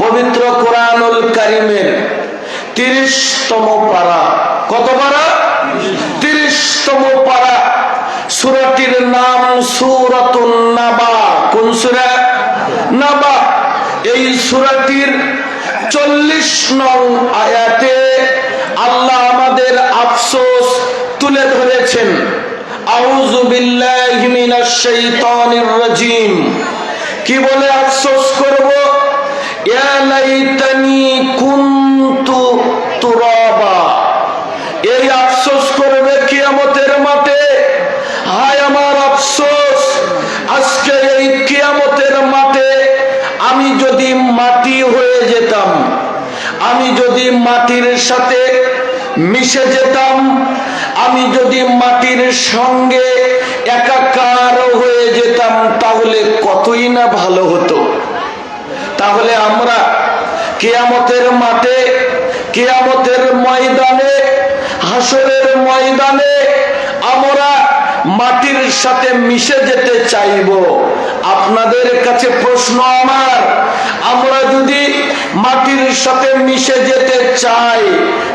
পবিত্র কোরআনুল কারীমের 30তম পারা। কত পারা? 30তম পারা। সূরাটির নাম সূরাতুন নাবা। কোন সূরা? নাবা। এই সূরাটির 40 নং আয়াতে আল্লাহ আমাদের আফসোস তুলে ধরেছেন। আউযু বিল্লাহি মিনাশ শাইতানির রাজিম। কি বলে আফসোস করব? ইয়া লাইতানি কুনতু তুরাবা। এই আফসোস করবে কিয়ামতের মাঠে। হায় আমার আফসোস, আজকে এই কিয়ামতের মাঠে আমি যদি মাটি হয়ে যেতাম, আমি যদি মাটির সাথে মিশে যেতাম, আমি যদি মাটির সঙ্গে একাকার হয়ে যেতাম, তাহলে কতই না ভালো হতো। তাহলে আমরা কিয়ামতের মাঠে, কিয়ামতের ময়দানে, হাসরের ময়দানে আমরা মাটির সাথে মিশে যেতে চাইব। আপনাদের কাছে প্রশ্ন আমার, আমরা যদি মাটির সাথে মিশে যেতে চাই,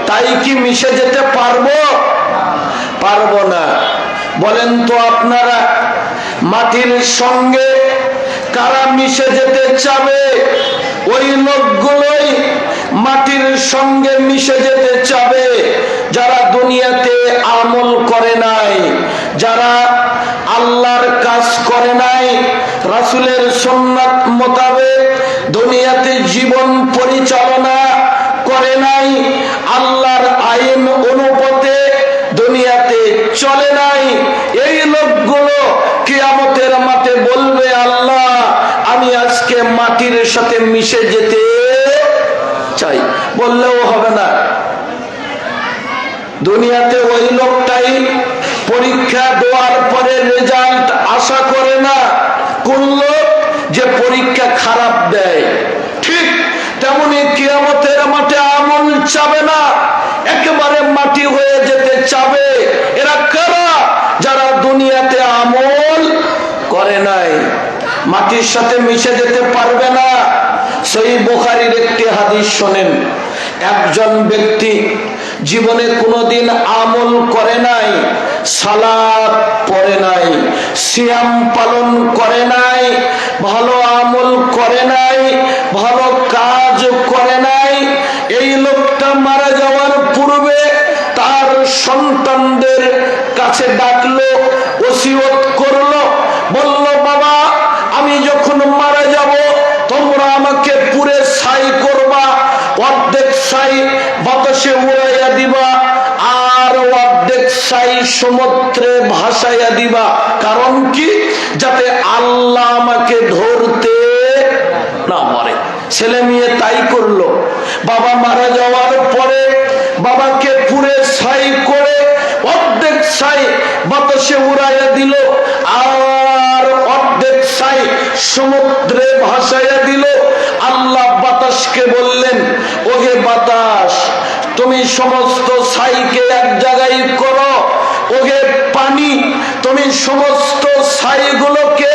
তাই কি মিশে যেতে পারবো? পারবো না। বলেন তো আপনারা, মাটির সঙ্গে কারা মিশে যেতে চাবে? ওই লোকগুলোই মাটির সঙ্গে মিশে যেতে চাবে যারা দুনিয়াতে আমল করে নাই, যারা আল্লাহর কাজ করে নাই, রাসূলের সুন্নাত মোতাবেক দুনিয়াতে জীবন পরিচালনা করে নাই, আল্লাহর আইন অনুপাতে দুনিয়াতে চলে নাই। এই লোকগুলো কিয়ামতের মাঠে বলবে, আল্লাহ আমি আজকে মাটির সাথে মিশে যেতে চাই। বললেও হবে না। দুনিয়াতে ওই লোকটাই পরীক্ষা দেওয়ার পরে রেজাল্ট আশা করে না। কোন লোক? যে পরীক্ষা খারাপ দেয়। ঠিক তেমনি কিয়ামতের মাঠে আমল চাবে না, একেবারে মাটি হয়ে যেতে চাবে। এরা কারা? যারা দুনিয়াতে আমল করে নাই, মাটির সাথে মিশে যেতে পারবে না। সহিহ বুখারীর একটি হাদিস শোনেন। একজন ব্যক্তি জীবনে কোনোদিন আমল করে নাই, সালাত পড়ে নাই, সিয়াম পালন করে নাই, ভালো আমল করে নাই, ভালো কাজ করে নাই। এই লোকটা মারা যাওয়ার পূর্বে তার সন্তানদের কাছে ডাকলো, ওসিয়ত করলো, বলল, বাবা আমি যখন মারা যাব তোমরা আমাকে পুরে ছাই করবা, অর্ধেক ছাই বাতাসে উড়াইয়া দিবা, আর অর্ধেক ছাই সমুদ্রে ভাসাইয়া দিবা। কারণ কি? যাতে আল্লাহ আমাকে ধরতে না পারে। ছেলে মেয়ে তাই করলো। বাবা মারা যাওয়ার পরে বাবাকে পুরে ছাই করে অর্ধেক ছাই বাতাসে উড়াইয়া দিল, আর অর্ধেক ছাই সমুদ্রে ভাসাইয়া দিল। আল্লাহ বাতাসকে বললেন, ওহে বাতাস তুমি সমস্ত ছাইকে এক জায়গায় করো, ওহে পানি তুমি সমস্ত ছাইগুলোকে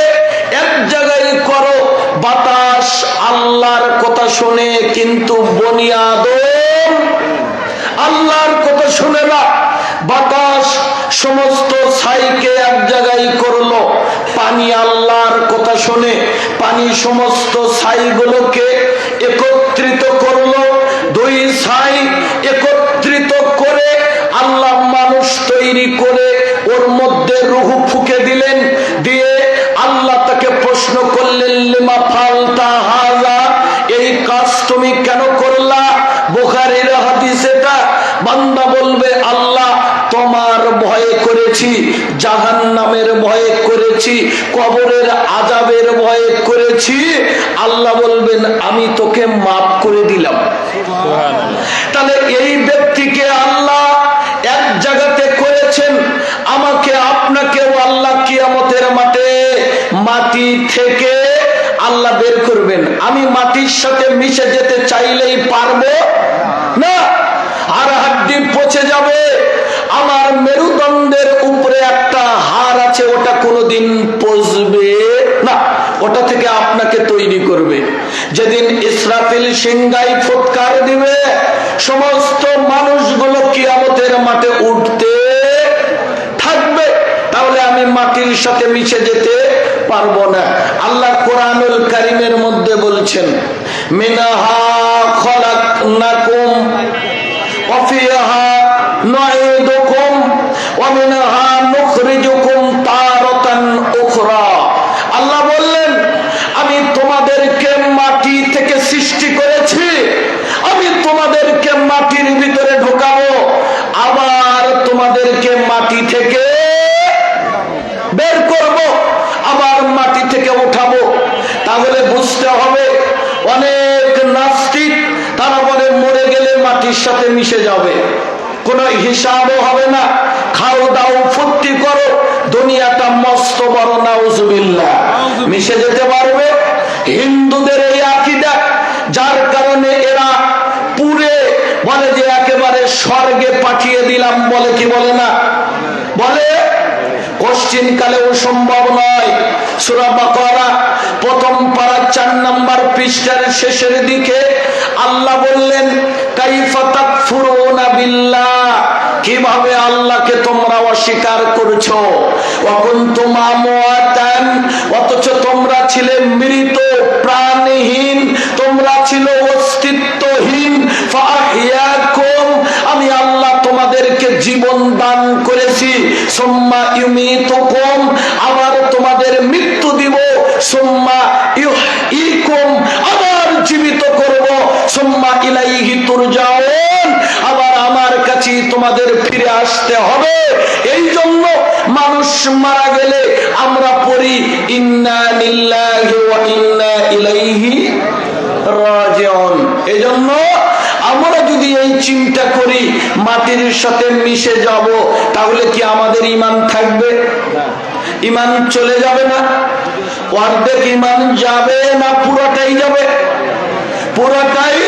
এক জায়গায় করো। বাতাস আল্লাহর কথা শুনে, কিন্তু বনি আদম আল্লাহর কথা শুনে না। বাতাস সমস্ত ছাইকে এক জায়গায় করলো, পানি আল্লাহর কথা শুনে পানি সমস্ত ছাইগুলোকে একত্রিত করলো। দুই ছাই একত্রিত করে আল্লাহ মানুষ তৈরি করে ওর মধ্যে রূহ ফুঁকে দিলেন। দিয়ে আল্লাহ তাকে প্রশ্ন করলেন, লিমা ফালতা হাযা, এই কাজ তুমি কেন করলা? বুখারীর হাদিস এটা। বান্দা বলবে, আল্লাহ তোমার ভয়ে করেছি, জাহান্নামের ভয়ে করেছি, কবরের আযাবের ভয়ে করেছি। আল্লাহ বলবেন, আমি তোকে মাফ করে দিলাম। তাহলে এই ব্যক্তিকে আল্লাহ এক জায়গাতে করেছেন, আমাকে আপনাকেও আল্লাহ কিয়ামতের মাঠে মাটি থেকে আল্লাহ বের করবেন। আমি মাটির সাথে মিশে যেতে চাইলেই পারবো না, আর হাড্ডি পচে যাবে। আমার মেরুদণ্ডের উপরে একটা হাড় আছে, ওটা কোনোদিন পচবে না। ওটা থেকে আপনাকে তৈরি করবে। যেদিন ইসরাফিল সিংহাই ফুৎকার দিবে, সমস্ত মানুষগুলো কিয়ামতের মাঠে উঠতে থাকবে, তাহলে আমি মাটির সাথে মিশে যেতে পারবো না। আল্লাহ কোরআনুল কারীমের মধ্যে বলছেন, মিনহা খলাকনাকুম ওয়া ফিহা নুঈদুকুম ওয়া মিনহা নুখরিজুকুম তারাতান উখরা। আল্লাহ বললেন, আমি তোমাদেরকে মাটি থেকে সৃষ্টি করেছি, আমি তোমাদেরকে মাটির ভিতরে ঢোকাবো, আবার তোমাদেরকে মাটি থেকে বের করব, আবার মাটি থেকে উঠাবো। তাহলে বুঝতে হবে, অনেক নাস্তিক তারা বলে মরে গেলে মাটির সাথে মিশে যাবে, কোনো হিসাবও হবে না, খাও দাও ফুর্তি করো, দুনিয়াটা মস্ত বড়, নাউজুবিল্লাহ, মিশে যেতে পারবে। হিন্দুদের এই আকীদা, যার কারণে এরা পুরে বলে যে একেবারে স্বর্গে পাঠিয়ে দিলাম, বলে কি বলে না? বলে কোশ্চিন কালেও সম্ভব নয়। সূরা বাকারা প্রথম পারা 4 নম্বর পৃষ্ঠার শেষের দিকে আল্লাহ বললেন, কাইফা তাকফুরুনা বিল্লাহ, কিভাবে আল্লাহকে তোমরা অস্বীকার করছো, ওয়া কুনতুম আমওয়াতান, অথচ তোমরা ছিলে মৃত, প্রাণহীন, তোমরা ছিল অস্তিত্বহীন, ফাআহইয়াকুম, আমি আল্লাহ তোমাদেরকে জীবন দান করেছি, সুম্মা ইউমিতুকুম, আবার তোমাদের মৃত্যু দিব, সুম্মা ইউহয়িকুম, আবার জীবিত করব, সুম্মা ইলাইহি তুরজাউন, আবার আমার কাছে তোমাদের ফিরে আসতে হবে। এই জন্য মানুষ মারা গেলে আমরা পড়ি ইন্না লিল্লাহি ওয়া ইন্না ইলাইহি রাজিউন। এজন্য আমরা যদি এই চিন্তা করি মাটির সাথে মিশে যাব, তাহলে কি আমাদের ঈমান থাকবে? ঈমান চলে যাবে না? অর্ধেক ঈমান যাবে না পুরোটাই যাবে? পুরোটাই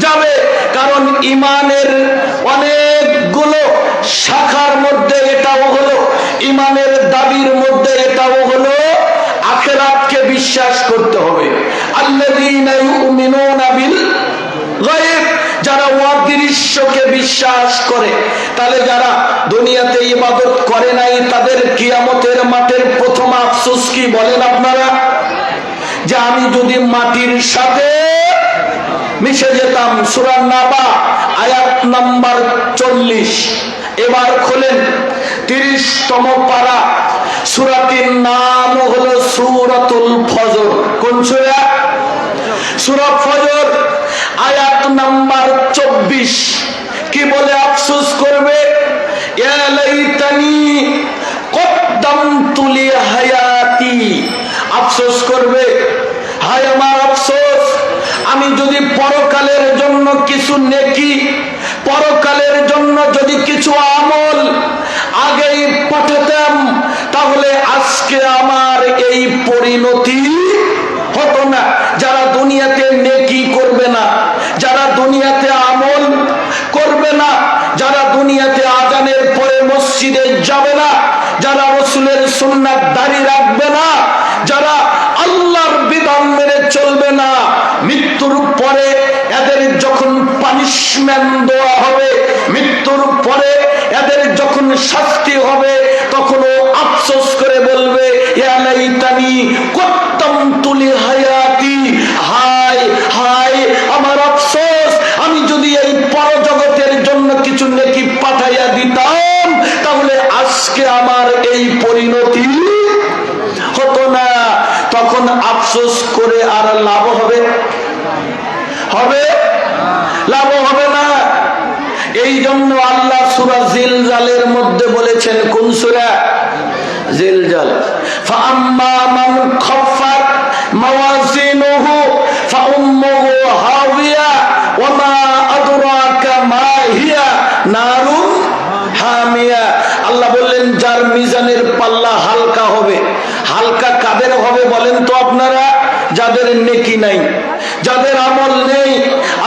যাবে। কারণ ঈমানের অনেকগুলো শাখার মধ্যে এটাও হলো, ঈমানের দাবির মধ্যে এটাও হলো, আখিরাতকে বিশ্বাস করতে হবে। আল্লাযীনা ইউমিনুনা বিল গায়ব, যারা অদৃশ্যকে বিশ্বাস করে, তাহলে যারা দুনিয়াতে ইবাদত করে নাই তাদের কিয়ামতের মাঠের প্রথম আফসোস কি বলেন আপনারা? যে আমি যদি মাটির সাথে মিশে যেতাম। সূরা নাবা আয়াত নাম্বার 40, এবার খোলেন 30তম পারা। সূরাটির নাম হলো সূরাতুল ফজর। কোন সূরা? সূরা ফজর, আয়াত নাম্বার 24। কি বলে আফসোস করবে? ইয়া লাইতানি কদ্দামতু লি হায়াতি, আফসোস করবে, হায় আমার আফসোস, আমি যদি পরকালের জন্য কিছু নেকি, পরকালের জন্য যদি কিছু আমল আগেই পাঠাতাম, তাহলে আজকে আমার এই পরিণতি হতো না। যারা দুনিয়াতে নেকি করবে না, যারা দুনিয়াতে আমল করবে না, যারা দুনিয়াতে আজানের পরে মসজিদে যাবে না, যারা রাসূলের সুন্নাত দাঁড়ি রাখবে না, যারা আল্লাহর বিধান মেনে চলবে না, মৃত্যুর পরে এদের যখন পানিশমেন্ট দেওয়া হবে, মৃত্যুর পরে এদের যখন শাস্তি হবে, তখন ও আফসোস করে বলবে, ইয়া লাইতানি কদ্দামতু লি হায়াতি, হায় হায় আমার আফসোস, আমি যদি এই পরজগতের জন্য কিছু নেকি পাঠাইয়া দিতাম, তাহলে আজকে আমার এই পরিণতি হতো না। তখন আফসোস করে আর লাভ হবে? হবে? লাভ হবে না। এই জন্য আল্লাহ সূরা জিলজালের মধ্যে বলেছেন, কোন সূরা? জিলজাল, ফাআম্মা মান খাফফাত মাওয়াজিনুহু ফাউম্মুহু হাওিয়া ওয়া মা আদরাকা মা হিয়া নারুন হামিয়া। আল্লাহ বললেন, যার মিজানের পাল্লা হালকা হবে। হালকা কাদের হবে বলেন তো আপনারা? যাদের নেকি নাই, যাদের আমল নেই।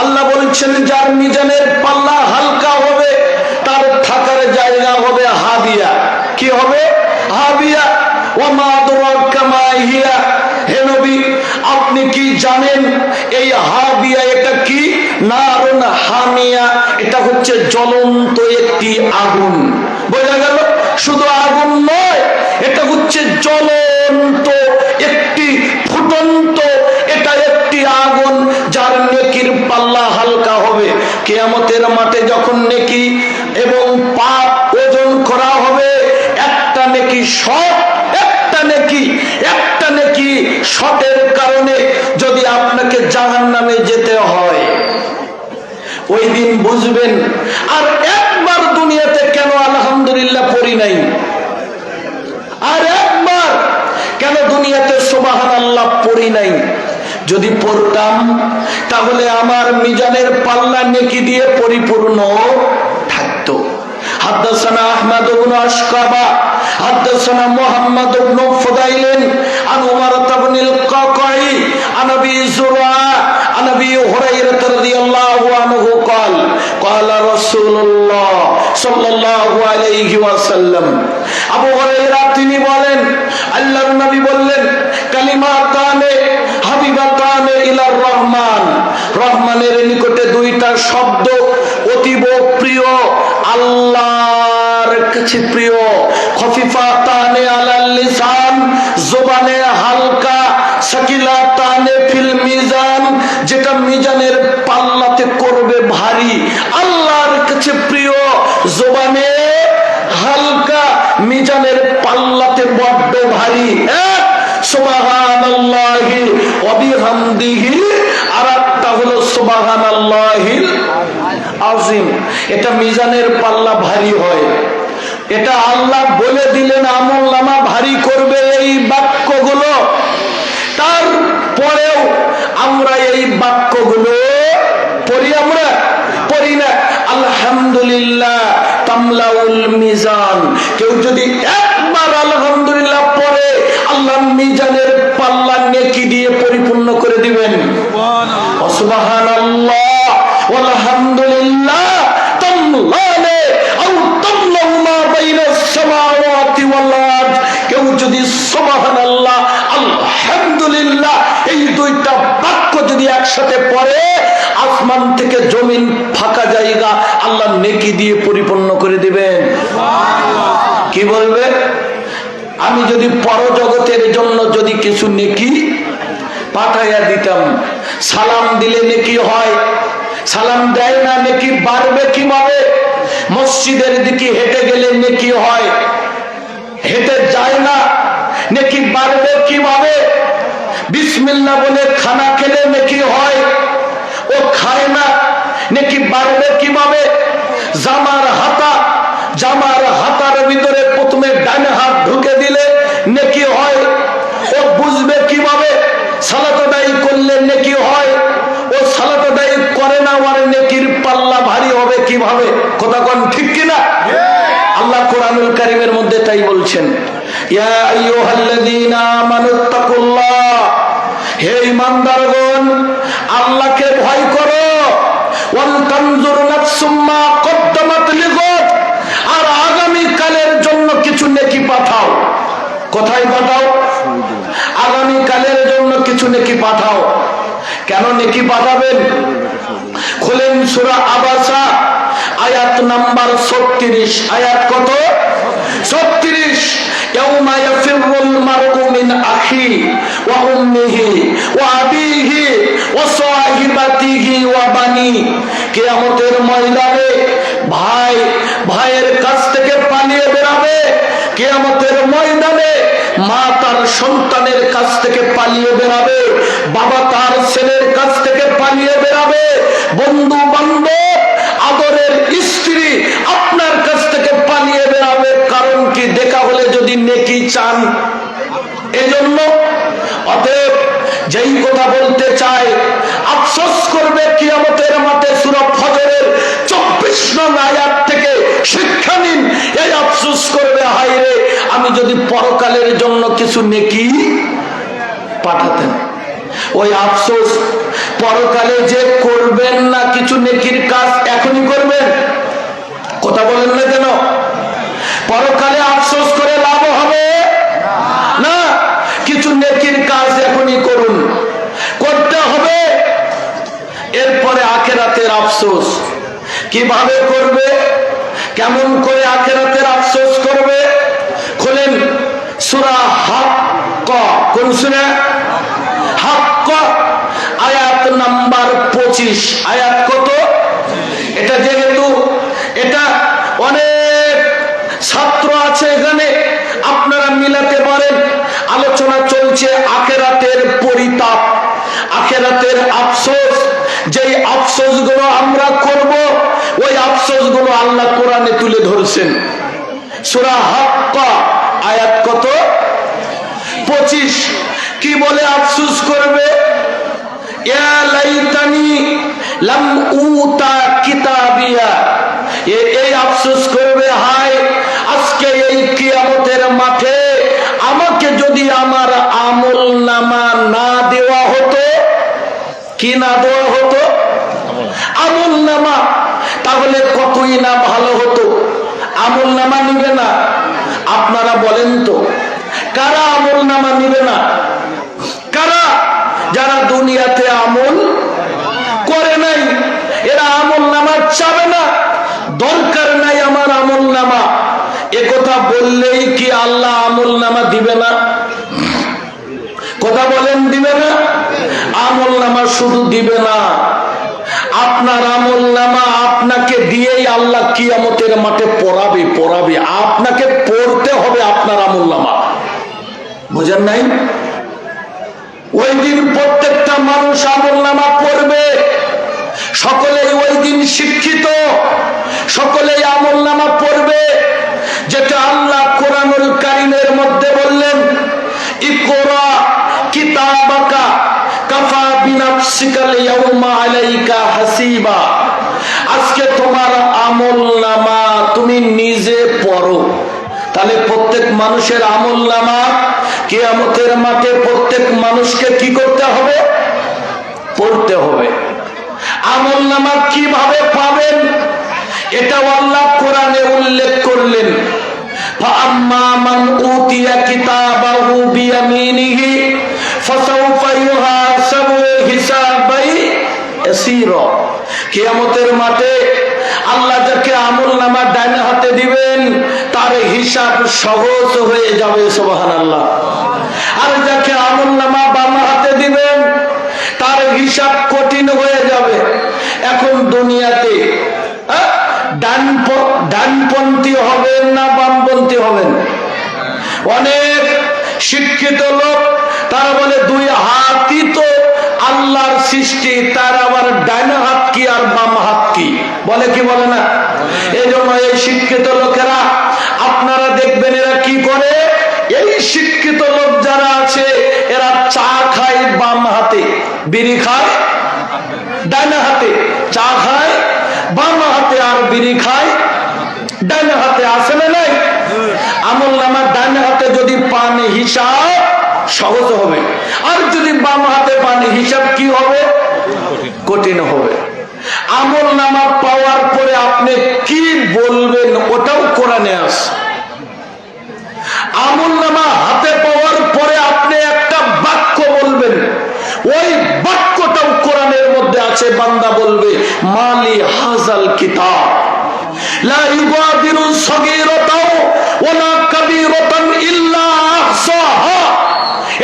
আল্লাহ বলছেন, যার মিজানের পাল্লা হালকা হবে, তার থাকার জায়গা হবে হাবিয়া। কি হবে? হাবিয়া। ওয়া মা আদরাকা মা হিয়া, হে নবী আপনি কি জানেন এই হাবিয়া এটা কি? নারুন হামিয়া, এটা হচ্ছে জ্বলন্ত একটি আগুন। বোঝা গেল? শুধু আগুন নয়, এটা হচ্ছে জ্বলন্ত একটি ফুটন্ত, এটা একটি আগুন যার নেকির পাল্লা হালকা হবে। কিয়ামতের মাঠে যখন নেকি এবং পাপ ওজন করা হবে, একটা নেকি শট, একটা নেকি শটের কারণে যদি আপনাকে জাহান্নামে যেতে হয়, ওই দিন বুঝবেন। আর একবার দুনিয়াতে কেন আলহামদুলিল্লাহ পড়ি নাই? আর একবার কেন দুনিয়াতে সুবহানাল্লাহ পড়ি নাই? যদি পড়তাম তাহলে আমার মিজানের পাল্লা নেকি দিয়ে পরিপূর্ণ থাকতো। حدثنا احمد بن اشقبا حدثنا محمد بن فضيل عن عمر بن القعقاع عن ابي زرعه عن ابي هريره رضي الله عنه قال قال رسول الله صلى الله عليه وسلم, আবু হুরায়রা তিনি বলেন আল্লাহর নবী বললেন, কালিমাতানে হাবিবাতানে ইলার রহমান, রহমানের নিকটে দুইটা শব্দ অতীব প্রিয়, আল্লাহর কাছে প্রিয়। খফিফাতানে আলাল লিসান, জবানে হালকা, সাকিলাতানে ফিল মিজান, যেটা মিজানের পাল্লাতে করবে ভারী। আল্লাহর কাছে প্রিয়, জবানে হালকা, মিজানের পাল্লাতে বড্ড ভারী। সুবহানাল্লাহি ওয়া বিহামদিহি, আরেকটা হলো সুবহানাল্লাহিল আযীম। এটা মিজানের পাল্লা ভারী হয়। এটা আল্লাহ বলে দিলেন আমলনামা ভারী করবে এই বাক্যগুলো। তারপরেও আমরা এই বাক্যগুলো পড়ি, আমরা পড়ি না। আলহামদুলিল্লাহ তামলাউল মিজান, কেউ যদি একবার আলহামদুলিল্লাহ পড়ে আল্লাহ মিজানের পাল্লা নেকি দিয়ে পরিপূর্ণ করে দিবেন। সুবহানাল্লাহ ওয়ালহামদুলিল্লাহ তামলানে আও তামলাউ মা বাইনাস সামাওয়াতি ওয়াল আরদ, কেউ যদি সুবহানাল্লাহ আলহামদুলিল্লাহ এই দুইটা বাক্য যদি একসাথে পড়ে, আসমান থেকে জমিন ফাঁকা জায়গা আল্লাহ নেকি দিয়ে পরিপূর্ণ করে দিবেন। কি বলবে? আমি যদি পরজগতের জন্য যদি কিছু নেকি পাঠাইয়া দিতাম, সালাম দিলে নেকি হয়, সালাম দেয় না নেকি বাড়বে কিভাবে? মসজিদের দিকে হেঁটে গেলে নেকি হয়, হেঁটে যায় না নেকি বাড়বে কিভাবে? বিসমিল্লাহ বলে খানা খেলে নেকি হয়, ও খায় না নেকি বাড়বে কিভাবে? জামার হাতার ভিতরে প্রথমে ডান হাত ঢুকে দিলে নেকি হয়, ও বুঝবে কিভাবে? সালাত আদায় করলে নেকি হয়, ও সালাত আদায় করে না, আর নেকির পাল্লা ভারী হবে কিভাবে? কথা কোন ঠিক কিনা? আল্লাহ কোরআনুল কারীমের মধ্যে তাই বলছেন, ইয়া আইয়ুহাল্লাযীনা আমানুত্তাকুল্লাহ, হে ঈমানদারগণ আল্লাহকে ভয় করো। ওয়াল তানজুর নাফসুম মা কদ্দামাত লিগাদ, আর আগামী কালের জন্য কিছু নেকি পাঠাও। কোথায় পাঠাও? আগামী কালের জন্য কিছু নেকি পাঠাও। কেন নেকি পাঠাবেন? খুলেন সূরা আবাসা আয়াত নাম্বার 36। আয়াত কত? 36। ইয়াউমা ইয়াফিরুল মারউ মিন আখি ওয়া উম্মিহি ওয়া আবিহি ওয়া সাহিবাতিহি ওয়া বানি, কিয়ামতের ময়দানে ভাই ভাইয়ের কাছ থেকে পালিয়ে বেরাবে। কিয়ামতের ময়দানে মা তার সন্তানের কাছ থেকে পালিয়ে বেরাবে, বাবা তার ছেলের কাছ থেকে পালিয়ে বেরাবে, বন্ধু বান্ধব আদরের স্ত্রী আপনার কাছ থেকে পালিয়ে বেরাবে। কারণ কি? দেখা হলে যদি নেকি চান। এজন্য অতএব যেই কথা বলতে চায়, আফসোস করবে কিয়ামতের মাঠে। সূরা ফজরের 24 নং আয়াত থেকে শিক্ষা নিন। এই আফসোস করবে, হায় রে আমি যদি পরকালের জন্য কিছু নেকি পাঠাতেন। ওই আফসোস পরকালে যে করবেন না কিছু নেকির কাজ, এখনই করবেন। কথা বলেন না কেন? পরকালে আফসোস করে লাভ হবে? এরপরে আখিরাতের আফসোস কিভাবে করবে, কেমন করে আখিরাতের আফসোস করবে? খোলেন সূরা হাক্ক। কোন সূরা? হাক্ক, আয়াত নাম্বার 25। আয়াত কত? এটা যেহেতু এটা অনেক ছাত্র আছে এখানে, আপনারা মিলাতে পারেন। আলোচনা চলছে আখিরাতের পরিতাপ, আখিরাতের আফসোস। যেই আফসোস গুলো আমরা করব, ওই আফসোস গুলো আল্লাহ কোরআনে তুলে ধরছেন। সূরা হাক্ক আয়াত কত? 25। কি বলে আফসোস করবে? ইয়া লাইতানি লাম উতা কিতাবিয়া। এই আফসোস করবে, হায় আজকে এই কিয়ামতের মাঠে আমাকে যদি আমার আমলনামা না দেওয়া হতো। কি না দেওয়া হতো? আমলনামা। তাহলে কতই না ভালো হতো। আমলনামা নিবে না? আপনারা বলেন তো, কারা আমলনামা নিবে না? কারা? যারা দুনিয়াতে আমল করে নাই, এরা আমলনামা চাবে না। দরকার নাই আমার আমলনামা। এ কথা বললেই কি আল্লাহ আমলনামা দিবে না? কথা বলেন, দিবে না? আমলনামা শুধু দিবে না, আপনার আমলনামা আপনাকে দিয়েই আল্লাহ কিয়ামতের মাঠে পড়াবে। আপনাকে পড়তে হবে আপনার আমলনামা। বুঝেন নাই? ওই দিন প্রত্যেকটা মানুষ আমলনামা পড়বে। সকলেই ওই দিন শিক্ষিত, সকলেই আমলনামা পড়বে। যেটা আল্লাহ কোরআনুল কারীমের মধ্যে বললেন, ইকরা কিতাবাকা কাফা বিনাফসিকাল ইয়াউমা আলাইকা হাসিবা। আজকে তোমার আমলনামা তুমি নিজে পড়ো। তাহলে প্রত্যেক মানুষের আমলনামা কিয়ামতের মাঠে প্রত্যেক মানুষকে কি করতে হবে? পড়তে হবে। আমলনামা কিভাবে পাবেন? এটা আল্লাহ কোরআনে উল্লেখ করলেন। ফাআম্মা মান উতিয়া কিতাবাহু বিয়ামিনিহি ফাসাউফা ইউহাসাবু হিসাবাই ইয়াসীরা। কিয়ামতের মাঠে আল্লাহ যাকে আমলনামা ডাইনে হাতে দিবেন, তার হিসাব সহজ হয়ে যাবে। সুবহানাল্লাহ। আর যাকে আমলনামা বাম হাতে দিবেন, তার হিসাব কঠিন হয়ে যাবে। এখন দুনিয়াতে ডানপন্থী হবেন না বামপন্থী হবেন? অনেক শিক্ষিত লোক তারা বলে দুই হাতই তো আল্লাহর সৃষ্টি, তার আবার ডান হাত কি আর বাম হাত কি? বলে কি বলে না? এই জন্য এই শিক্ষিত লোকেরা আপনারা দেখবেন এরা কি করে। এই শিক্ষিত লোক যারা আছে এরা চা খায় বাম হাতে, বিড়ি খায় ডান হাতে, চা খায় বাম হাতে আর বিড়ি খায় ডান হাতে। আসে না নাই? আমলনামা ডান হাতে যদি পান, হিসাব সহজ হবে। আর যদি বাম হাতে পান, হিসাব কি হবে? কঠিন হবে। আমলনামা পাওয়ার পরে আপনি কি বলবেন ওটাও কোরআনে আছে। আমলনামা হাতে পাওয়ার পরে আপনি একটা বাক্য বলবেন, ওই বাক্যটাও কোরআনের মধ্যে আছে। বান্দা বলবে, মালি হাজাল কিতাব লা ইউগাদিরু সগীরাতাও ওয়ালা কাবীরাতান ইল্লা আহসাহা।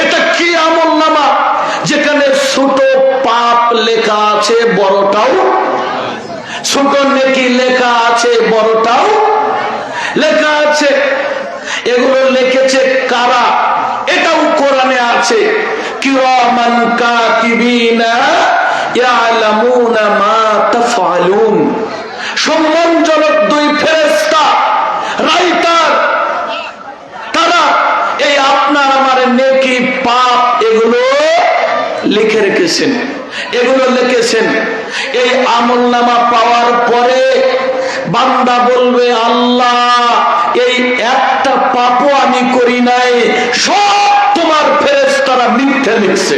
এটা কি আমলনামা যেখানে ছোট পাপ লেখা আছে, বড়টাও ছোট নেকি লেখা আছে, বড়টাও লেখা আছে। এগুলো লিখেছে কারা? এটাও কোরআনে আছে। কিরামান কাতিবিনা ইয়ালামুনা মা তাফআলুন। সম্মানজনক দুই ফেরেশতা, রাইটার, তারা এই আপনার আমার নেকি পাপ এগুলো লিখে রেখেছেন। এগুলো লিখেছেন। এই আমলনামা পাওয়ার পরে বান্দা বলবে, আল্লাহ এই একটা পাপও আমি করি নাই, সব তোমার ফেরেশতারা মিথ্যে লিখছে।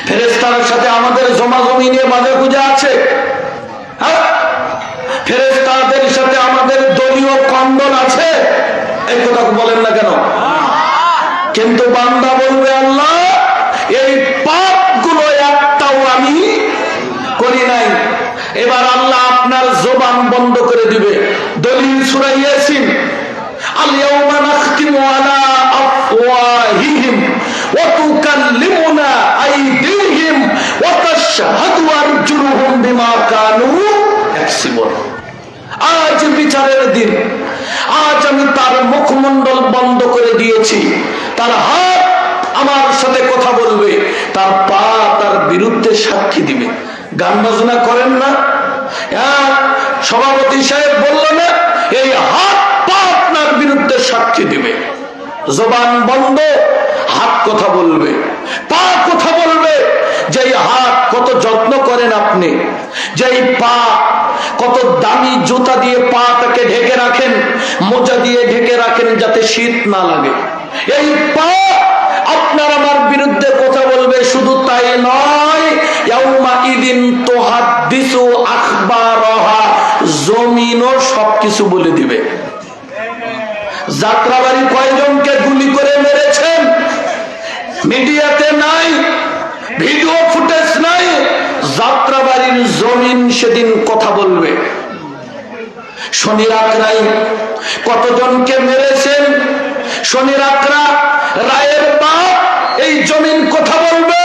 ফেরেশতার সাথে আমাদের জমাজমি নিয়ে বাজে পূজা আছে। ফেরেশতাদের সাথে আমাদের দলীয় কন্দল আছে। এই কথা বলেন না কেন? কিন্তু বান্দা বলবে, আল্লাহ এই পাপগুলো একটাও আমি আপনার জবান বন্ধ করে দিবে। দলিল সূরা ইয়াসিন, আল ইয়াউমা নাখতিমু আলা আফওয়াহিহিম ওয়া তুকাল্লিমুনা আইদিহিম ওয়া তাশহাদু আরজুলুহুম বিমা কানু ইয়াকসিবুন। আজ বিচারের দিন, আজ আমি তার মুখমণ্ডল বন্ধ করে দিয়েছি, তার হাত আমার সাথে কথা বলবে, তার পা তার বিরুদ্ধে সাক্ষী দিবে। গান বাজনা করেন না, সভাপতি সাহেব বলল না, এই হাত পা আপনার বিরুদ্ধে সাক্ষী দিবে। জবান বন্ধ, হাত কথা বলবে, পা কথা বলবে। যেই হাত কত যত্ন করেন আপনি, যেই পা কত দামি জুতা দিয়ে পাটাকে ঢেকে রাখেন, মোজা দিয়ে ঢেকে রাখেন যাতে শীত না লাগে, এই পা আপনার আমার বিরুদ্ধে কথা বলবে। শুধু তাই নয়, ইয়াউমা ইদিন তুহাদ্দিসু আখবারাহা, জমিনও সবকিছু বলে দিবে। যাত্রাবাড়ি কয়জনকে গুলি করে মেরেছেন মিডিয়াতে নাই, ভিডিও ফুটেজ নাই, যাত্রাবাড়ির জমিন সেদিন কথা বলবে। শনি রাত্রাই কতজনকে মেরেছেন, শনি রাত্রা রায়ের বাপ, এই জমিন কথা বলবে।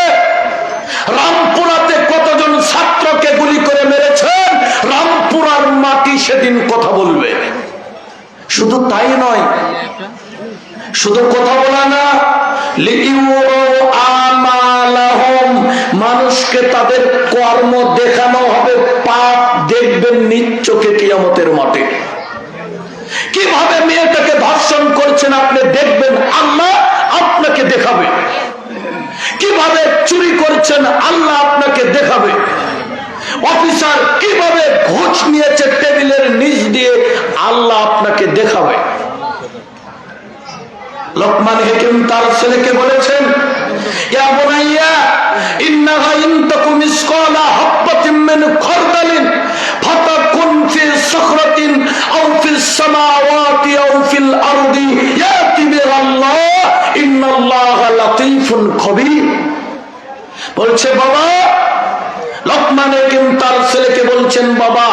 রামপুরাতে কতজন ছাত্রকে গুলি করে মেরেছেন, রামপুরার মাটি সেদিন কথা বলবে। শুধু তাই নয়, শুধু কথা বলা না, মানুষকে তাদের কর্ম দেখানো হবে, পাপ দেখবেন নিজ চোখে কিয়ামতের মাঠে। কিভাবে মেয়েটাকে ধর্ষণ করছেন আপনি দেখবেন, আল্লাহ আপনাকে দেখাবে। কিভাবে চুরি করছেন আল্লাহ আপনাকে দেখাবে। অফিসার কিভাবে ঘুষ নিয়েছে টেবিলের নিচ দিয়ে, আল্লাহ আপনাকে দেখাবে। লোকমান হাকিম তার ছেলেকে বলেছেন, ইয়া বুনাইয়া ইন্নাহা ইন তাকুম মিসকালা হাববাতিন মিন খারদালিন ফাতাকুন ফি সাখরাতিন আও ফিস সামাওয়াতি আও ফিল আরদি ইয়াতি বিল্লাহ ইন্নাল্লাহা লাতীফুন খবীর। বলছে বাবা, লোকমান হাকিম তার ছেলেকে বলছেন, বাবা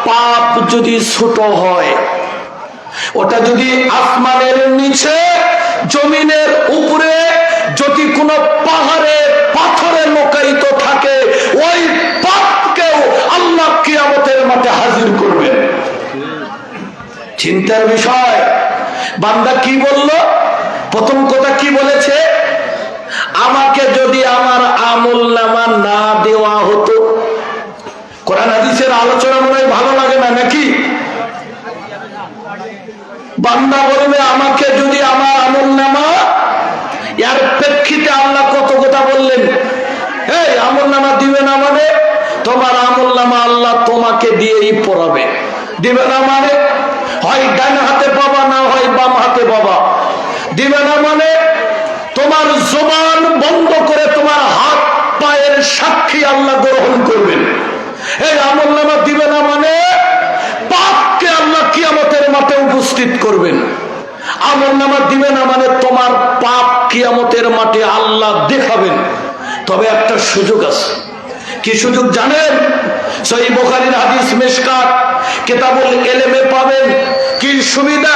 পাপ যদি ছোট হয়, ওটা যদি আসমানের নিচে জমিনের উপরে যদি কোনো পাহাড়ে পাথরে লুকায়িত থাকে, ওই পাপকেও আল্লাহ কিয়ামতের মাঠে হাজির করবেন। চিন্তার বিষয়। বান্দা কি বলল, প্রথম কথা কি বলেছে, আমাকে যদি আমার আমলনামা না দেওয়া হতো। কোরআন হাদিসের আলোচনা মনে হয় ভালো লাগে না নাকি? বান্দা বলবে আমাকে যদি আমার আমলনামা, এর প্রেক্ষিতে আল্লাহ কত কথা বললেন। এই আমলনামা দিবে না মানে, তোমার আমলনামা আল্লাহ তোমাকে দিয়েই পড়াবে। দিবে না মানে হয় ডান হাতে পাবা, না হয় বাম হাতে পাবা। দিবে না মানে তোমার জবান বন্ধ করে তোমার হাত পায়ের সাক্ষী আল্লাহ গ্রহণ করবেন। এই আমলনামা দিবে না মানে পাপকে আল্লাহ কিয়ামতের মাঠে উপস্থিত করবেন। আমলনামা দিবে না মানে তোমার পাপ কিয়ামতের মাঠে আল্লাহ দেখাবেন। তবে একটা সুযোগ আছে। কি সুযোগ জানেন? সহিহ বুখারীর হাদিস, মিশকাত কিতাবুল ইলমে পাবেন। কি সুবিধা?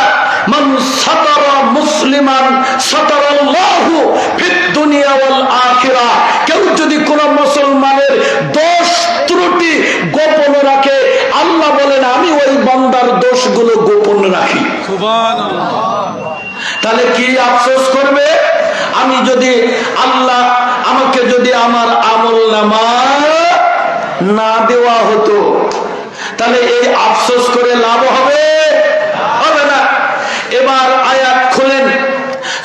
মান সাতারা মুসলিমান সাতারাল্লাহু ফিদ দুনিয়া ওয়াল আখিরাহ। কেউ যদি কোন মুসলমানের দোষ ত্রুটি গোপন রাখে, আল্লাহ বলেন আমি ওই বান্দার দোষগুলো গোপন রাখি। সুবহানাল্লাহ। তাহলে কি আফসোস করবে? আমি যদি আল্লাহ আমাকে যদি আমার আমলনামা না দেওয়া হতো, তাহলে এই আফসোস করে লাভ হবে? হবে না। এবার আয়াত খুলেন,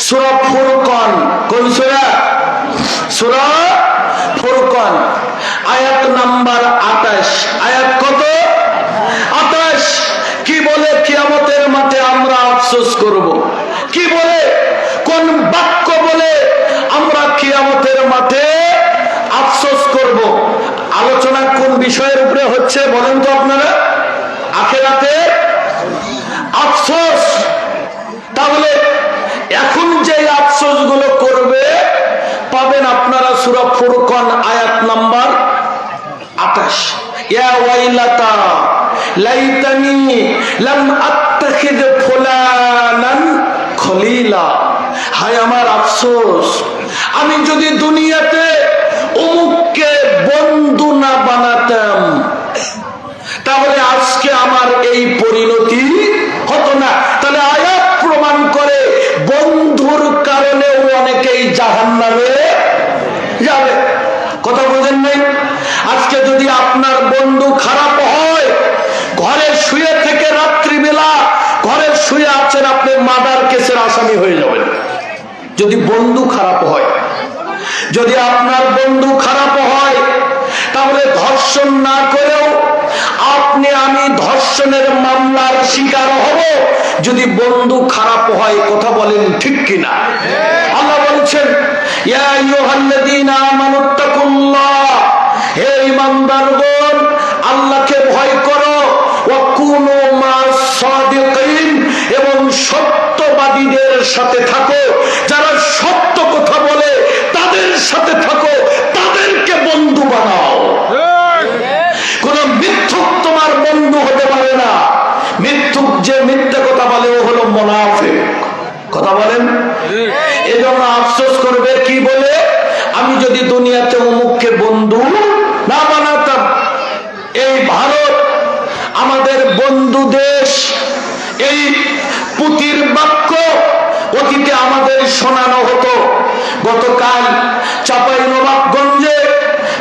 সূরা ফুরকান। কোন সূরা? সূরা ফুরকান, আয়াত নাম্বার 28। আয়াত কত? 28। কি বলে কিয়ামতের মাঠে আমরা আফসোস করব? কি বলে, কোন বাক্য বলে আমরা কিয়ামতের মাঠে আফসোস করব? আলোচনা কোন বিষয়ের উপরে হচ্ছে বলেন তো আপনারা? আখিরাতে আফসোস। তাহলে এখন যে আফসোস গুলো করবে পাবেন আপনারা সূরা ফুরকান আয়াত নাম্বার 28। ইয়া ওয়াইলাতা লাইতানি লাম আত্তাখিয ফুলানান খলিলা, হায় আমার আফসোস, আমি যদি দুনিয়াতে অমুককে বন্ধু না বানাতাম তাহলে আজকে আমার এই পরিণতি হতো না। তাহলে আয়াত প্রমাণ করে বন্ধুর কারণেও অনেকেই জাহান্নামে যাবে। কথা বোঝেন নাই? আজকে যদি আপনার বন্ধু খারাপ হয়, ঘরে শুয়ে থেকে রাত্রিবেলা ঘরে শুয়ে আছেন, আপনি মার্ডার কেসের আসামি হয়ে যাবেন যদি বন্ধু খারাপ হয়। যদি আপনার বন্ধু খারাপ হয় তাহলে ধর্ষণ না করেও আপনি আমি ধর্ষণের মামলার শিকার হব যদি বন্ধু খারাপ হয়। কথা বলেন ঠিক কিনা? আল্লাহ বলছেন, ইয়া আইয়ুহাল্লাযীনা আমানুত্তাকুল্লাহ, হে ঈমানদারগণ আল্লাহকে ভয় করো, ওয়া কুনু মা'আস সাদিকিন, এবং সত্যবাদীদের সাথে থাকো। যারা সত্য কথা বলে তাদের সাথে থাকো, তাদেরকে বন্ধু বানাও। কোন মিথ্যুক তোমার বন্ধু হতে পারে না। মিথ্যুক যে মিথ্যা কথা বলে ও হলো মুনাফিক। কথা বলেন? এজন্য আফসোস করবে কি বলে, আমি যদি দুনিয়াতে অমুককে বন্ধু না বানাতাম। এই ভারত আমাদের বন্ধু দেশ, এই পুতির বাক্য অতীতে আমাদের শোনানো হতো। গতকাল চাঁপাইনবাবগঞ্জে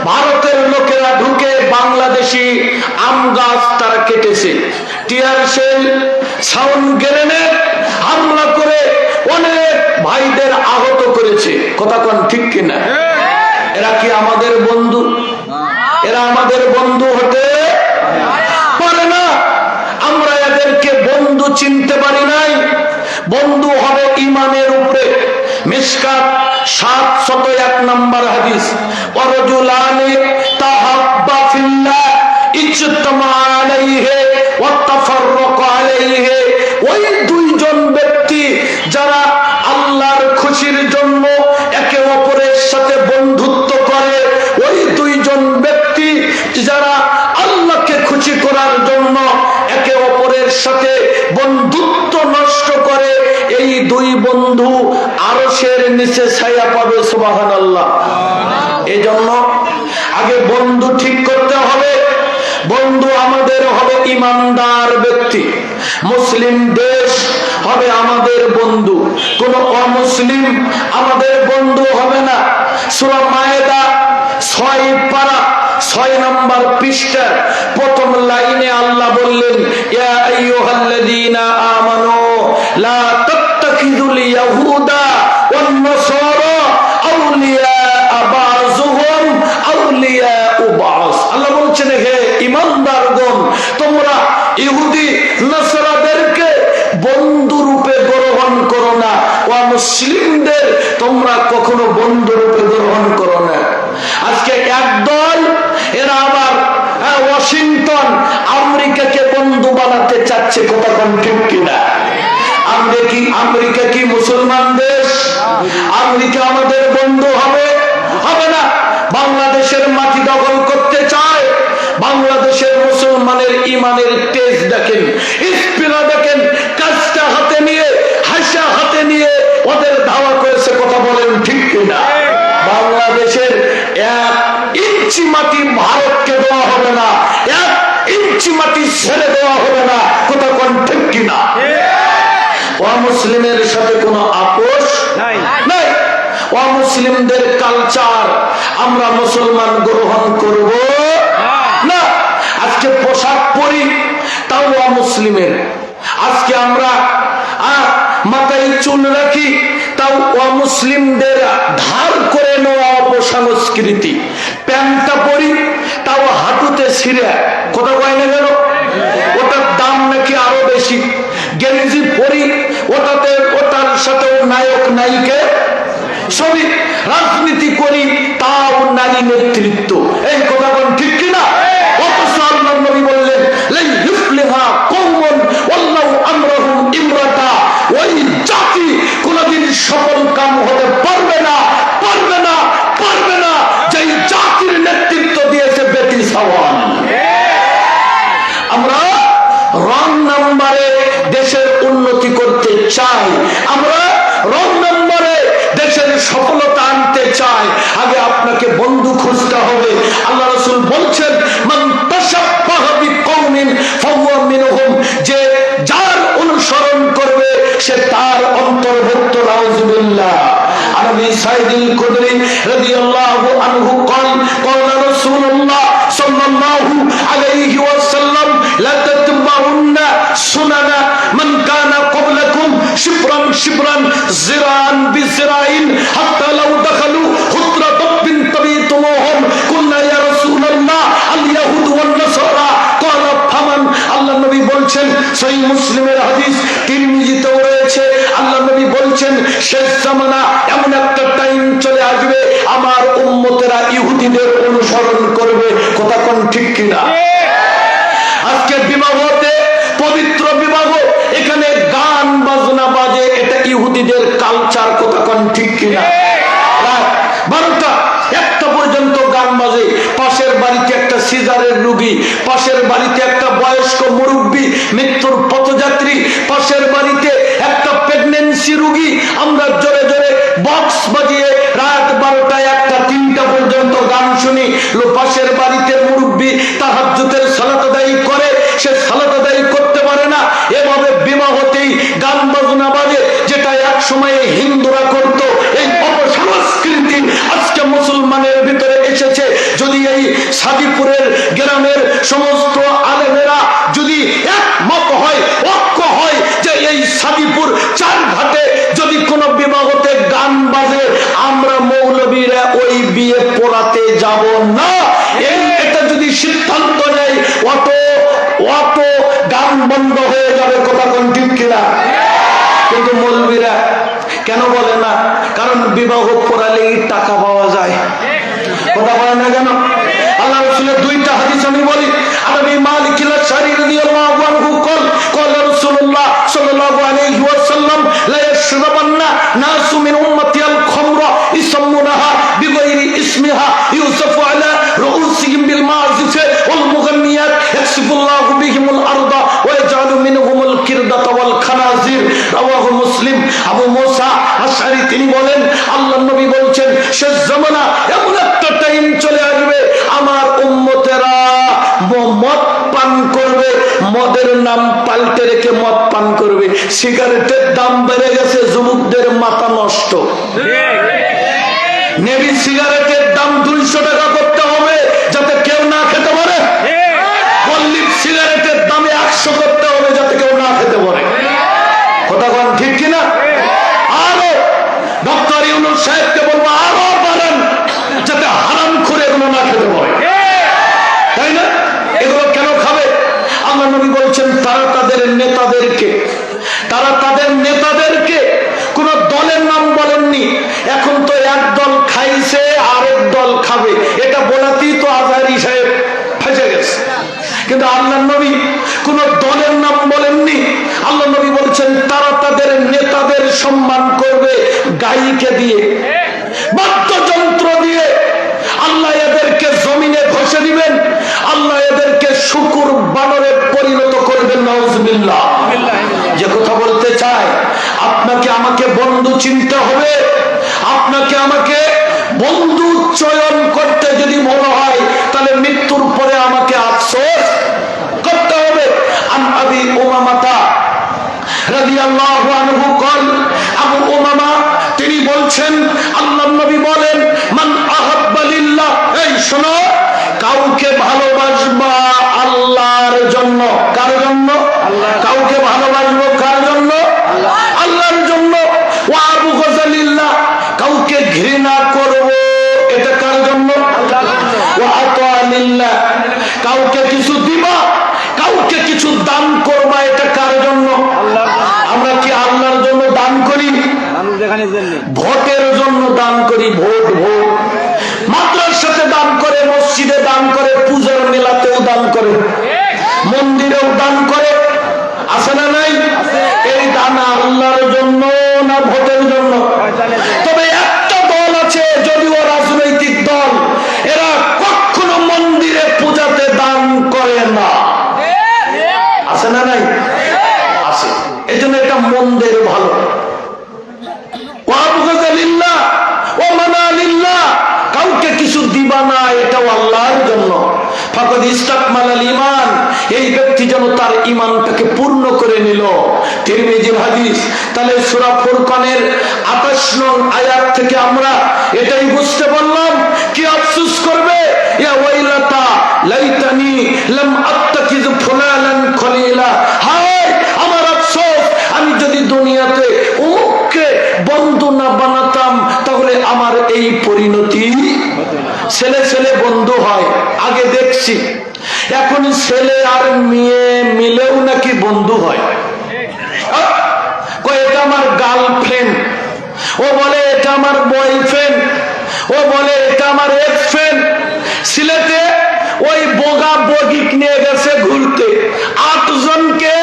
ভারতের লোকেরা ঢুকে বাংলাদেশি আম গাছ তারা কেটেছে, টিয়ার শেল, সাউন্ড গ্রেনেড হামলা করে অনেক ভাইদের আহত করেছে। কথা কোন ঠিক কিনা? এরা কি আমাদের বন্ধু? এরা আমাদের বন্ধু হতে পারে না। আমরা এদেরকে বন্ধু চিনতে পারি নাই। বন্ধু হবে ইমানের উপরে। মিশকাত 701 নম্বর হাদিস, ওয়ারাজুলানি তাহাব্বা ফিল্লাহ ইজতামা আলাইহি ওয়া তাফাররাকা আলাইহি, ওই দুইজন ব্যক্তি যারা আল্লাহর খুশির জন্য একে অপরের সাথে বন্ধুত্ব করে, ওই দুইজন ব্যক্তি যারা আল্লাহকে খুশি করার জন্য একে অপরের সাথে বন্ধুত্ব নষ্ট করে, এই দুই বন্ধু আরশের নিচে ছায়া পাবে। সুবহানাল্লাহ। এজন্য আগে বন্ধু ঠিক করতে হবে। বন্ধু আমাদের হবে ইমানদার ব্যক্তি। মুসলিম দেশ হবে আমাদের বন্ধু, কোন অমুসলিম আমাদের বন্ধু হবে না। সূরা মায়েদা 6 পারা 6 নম্বর পৃষ্ঠার প্রথম লাইনে আল্লাহ বললেন, ইয়া আইয়ুহাল্লাযীনা আমানু লা তাত্তাখিযুল ইয়াহুদা ওয়ান নাসারা আউলিয়া বাযুহুম আউলিয়া বায। আল্লাহ বলছেন, হে ঈমানদারগণ তোমরা ইহুদি নাসারাদেরকে বন্ধু রূপে গ্রহণ করো না, ও মুসলিমদের তোমরা কখনো বন্ধু রূপে গ্রহণ করো না। আজকে একদল এরা আবার ওয়াশিংটন আমেরিকাকে বন্ধু বানাতে চাচ্ছে। কথা কোন ঠিক কিনা? আমেরিকা কি মুসলমান দেশ? আমেরিকা আমাদের বন্ধু হবে? হবে না। বাংলাদেশের মাটি দখল করতে চায়। বাংলাদেশের মুসলমানের ইমানের তেজ দেখেন, স্পিনা দেখেন, কাজটা হাতে নিয়ে, হাসা হাতে নিয়ে ওদের ধাওয়া করেছে। কথা বলেন ঠিক কিনা? বাংলাদেশের 1 ইঞ্চি মাটি ভারতকে দেওয়া হবে না, 1 ইঞ্চি মাটি ছেড়ে দেওয়া হবে না। কথা কোন ঠিক কিনা? অমুসলিমের সাথে কোনো আপোষ নাই। অমুসলিমদের কালচার আমরা মুসলমান গ্রহণ করব না। আজকে পোশাক পরি তাও অমুসলিমের। আজকে আমরা মাথায় চুল রাখি তাও অমুসলিমদের ধার করে নেওয়া অপসংস্কৃতি। প্যান্টটা পরি তাও হাঁটুতে ছিঁড়ে। কথা কয় না গেল? ওটার দাম নাকি আরো বেশি। গেঞ্জি পরি ওটার সাথে নায়ক নায়িকের ছবি। রাজনীতি করি তাও নারী নেতৃত্ব। এই কথা কোন ঠিক কিনা? অথচ আল্লাহর নবী বললেন, লা ইফলিহা কওমুন ওয়াল্লাহু আমরুহুম ইমরাতা, ওই জাতি কোনদিন সফল কাম হতে পারবে না, পারবে না, পারবে না যেই জাতির নেতৃত্ব দিয়েছে বেটি সাওয়াল। আমরা চাই, আমরা রং নম্বরে দেশের সফলতা আনতে চাই, আগে আপনাকে বন্ধু খুঁজতে হবে। আল্লাহ রাসূল বলছেন, মান তাশাব্বাহা বিকওমিন ফাহুয়া মিনহুম, যে যার অনুসরণ করবে সে তার অন্তর্ভুক্ত। নাউযুবিল্লাহ। আর আবি সাঈদুল খুদরি রাদিয়াল্লাহু আনহু قال قال رسول الله صلى الله عليه وسلم لا تتبعن سنن من كان قبلكم شبرا شبرا زراعا بزراع حتى لو دخلوا حجر ضب تبيتموهم قلنا يا رسول الله اليهود والنصارى قال فمن। আল্লাহ নবী বলছেন, সহিহ মুসলিমের হাদিস, তিরমিজিতেও রয়েছে, আল্লাহ নবী বলছেন শেষ জামানা এমন একটা টাইম চলে আসবে আমার উম্মতেরা ইহুদিদের অনুসরণ করবে। কথা কোন ঠিক কিনা? আজকে বিবাহতে, পবিত্র বিবাহ, এখানে গান বাজনা বাজে, এটা ইহুদিদের কালচার। কথা কোন ঠিক কিনা? রাত 12টা 1টা পর্যন্ত গান বাজে। পাশের বাড়িতে একটা সিজারের রোগী, পাশের বাড়িতে একটা বয়স্ক মুরব্বী, মৃত্যুর পথযাত্রী, পাশের বাড়িতে একটা প্রেগন্যান্সি রোগী, আমরা জোরে জোরে বক্স বাজিয়ে রাত 12টা 1টা 3টা পর্যন্ত গান শুনি। পাশের বাড়িতে মুরব্বী তাহাজ্জুদের সালাত আদায় করে, সে সালাত আদায় করতে পারে না। এভাবে বিবাহতেই গান বাজনা বাজে, যেটা এক সময়ে হিন্দুরা করত। এই অপসংস্কৃতি আজকে মুসলমানের ভিতরে এসেছে। যদি এই সাদিপুরের গ্রামের সমস্ত আলেমেরা যদি একমত হয়, ঐক্য হয় যে এই সাদিপুর চারঘাটে যদি কোনো বিবাহতে গান বাজে, আমরা মৌলবীরা ওই বিয়ে পড়াতে যাব না, এটা যদি সিদ্ধান্ত নেয়, অত গান বন্ধ হয়ে যাবে। কথা কোন ঠিক কিনা? কিন্তু মৌলবীরা কেন বলে না? কারণ বিবাহ পড়ালেই টাকা পাওয়া যায়। কথা বলে না কেন? আল্লাহ রাসূলের 2টা হাদিস আমি বলি। আবি মালিক আল-আশআরী রাদিয়াল্লাহু আনহু قال قال رسول الله صلى الله عليه وسلم لا يشربن ناس من امتي الخمر يسمونها بغير اسمها يوسف على رؤوسهم بالمعازف والمغنيات يكسف الله بهم الارض ويجعل منهم القردة والخنازير رواه مسلم। আবু মুসা আশআরী তিনি বলেন, আল্লাহর নবী বলছেন শেষ জামানা এমন একটা টাইম চলে আসবে আমার উম্মতেরা মদ পান করবে, মদের নাম পাল্টে রেখে মদ পান করবে। সিগারেটের দাম বেড়ে গেছে, যুবকদের মাথা নষ্ট। নেভি সিগারেটের দাম 200 টাকা করতে হবে যাতে কেউ না খেতে পারে। পল্লিপ সিগারেটের দামে 100 করতে হবে যাতে কেউ না খেতে পারে। কথা কোন ঠিক কিনা? আরো ডক্টর ইউনূস সাহেবকে বলবো আরো বাড়ান যাতে হারাম করে এগুলো না খেতে পারে। তাই না? এগুলো কেন খাবে? আল্লাহ নবী বলছেন তারা তাদের নেতাদেরকে কোন দলের নাম বলেননি। এখন তো এক দল খাইছে আরেক দল খাবে, এটা বলাতেই তো আজহারী সাহেব ফেঁসে গেছে। কিন্তু আল্লাহ নবী কোন দলের নাম বলেননি। আল্লাহ নবী বলছেন তারা তাদের নেতাদের সম্মান করবে গায়িকা দিয়ে, বাদ্যযন্ত্র দিয়ে। আল্লাহ এদেরকে জমিনে ঘষে দিবেন, আল্লাহ এদেরকে শুকুর বানরে পরিণত করবেন। নাউজুবিল্লাহ। যে কথা বলতে চাই, আপনাকে আমাকে বন্ধু চিনতে হবে। আপনাকে আমাকে বন্ধু চয়ন করতে যদি মনে হয়, তাহলে মৃত্যুর পরে আমাকে আফসোস করতে হবে। আন আবি উমামাতা রাদিয়াল্লাহু আনহু قال, আবু উমামা তিনি বলছেন আল্লাহর নবী বলেন, মান আহাব্বা লিল্লাহ, এই শোনো, কাউকে ভালোবাসবা আল্লাহর জন্য। কার জন্য? কাউকে ভালোবাসবো কার জন্য? আল্লাহর জন্য। ওয়া আবগযা লিল্লাহ, কাউকে ঘৃণা করব এটা কার জন্য? ওয়া আতা লিল্লাহ, কাউকে কিছু দিবা, কাউকে কিছু দান করবা, এটা কার জন্য? আমরা কি আল্লাহর জন্য দান করি? ভোটের জন্য দান করি। ভোট মাদ্রাসাতে দান করে, মসজিদে দান করে, পূজার মেলাতেও দান করে, মন্দিরেও দান করে। আছে না নাই? এই দান আল্লাহর জন্য না ভোটের জন্য? তবে একটা দল আছে, যদিও রাজনৈতিক দল, এরা কখনো মন্দিরে পূজাতে দান করে না। আছে না নাই? আছে। এই জন্য এটা মন্দের ভালো। ফাকাদ ইসতাকমালাল ঈমান, এই ব্যক্তি যেন তার ঈমানটাকে পূর্ণ করে নিল। তিরমিজির হাদিস। তাহলে সূরা ফুরকানের 28 নং আয়াত থেকে আমরা এটাই বুঝতে পারলাম কি আফসোস করবে, ইয়া ওয়াইলাতা লাইতানি লাম আত্তাকিজ ফুলানান খলিলা, হায় আমার আফসোস, আমি যদি দুনিয়াতে অমুককে বন্ধু না বানাতাম তাহলে আমার এই পরিণতি। ছেলে ছেলে বন্ধু হয়, আগে দেখছি, এখন ছেলে আর মেয়ে মিলেও নাকি বন্ধু হয়। এটা আমার গার্লফ্রেন্ড, ও বলে এটা আমার বয়ফ্রেন্ড, ও বলে এটা আমার এক্স ফ্রেন্ড। সিলেটে ওই বোগা বগিক নিয়ে গেছে ঘুরতে, 8 জনকে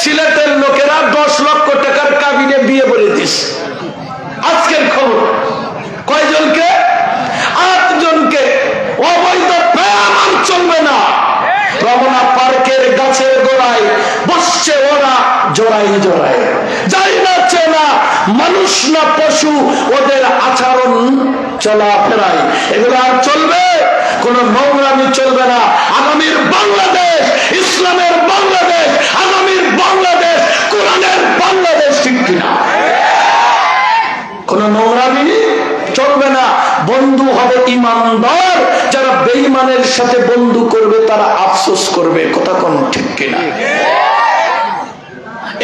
সিলেটের লোকেরা 10 লক্ষ টাকার কাবিনে বিয়ে করে দিছে। আজকের খবর। কয়জনকে? 8 জনকে। অবৈধ প্রেম আর চলবে না। রমনা পার্কের গাছের গোড়ায় বসছে ওরা জোড়াই জোড়াই, যাই না চেনা মানুষ না পশু, ওদের আচরণ চলাফেরায় এগুলো আর চলবে? কোন নোংরামি চলবে না। আগামীর বাংলাদেশ ইসলামের বাংলাদেশ, আগামীর বাংলাদেশ কোরআনের বাংলাদেশ, ঠিক কিনা? কোন নোংরামি চলবে না। বন্ধু হবে ইমানদার, যারা বেঈমানের সাথে বন্ধু করবে তারা আফসোস করবে। কথা কোন ঠিক কিনা?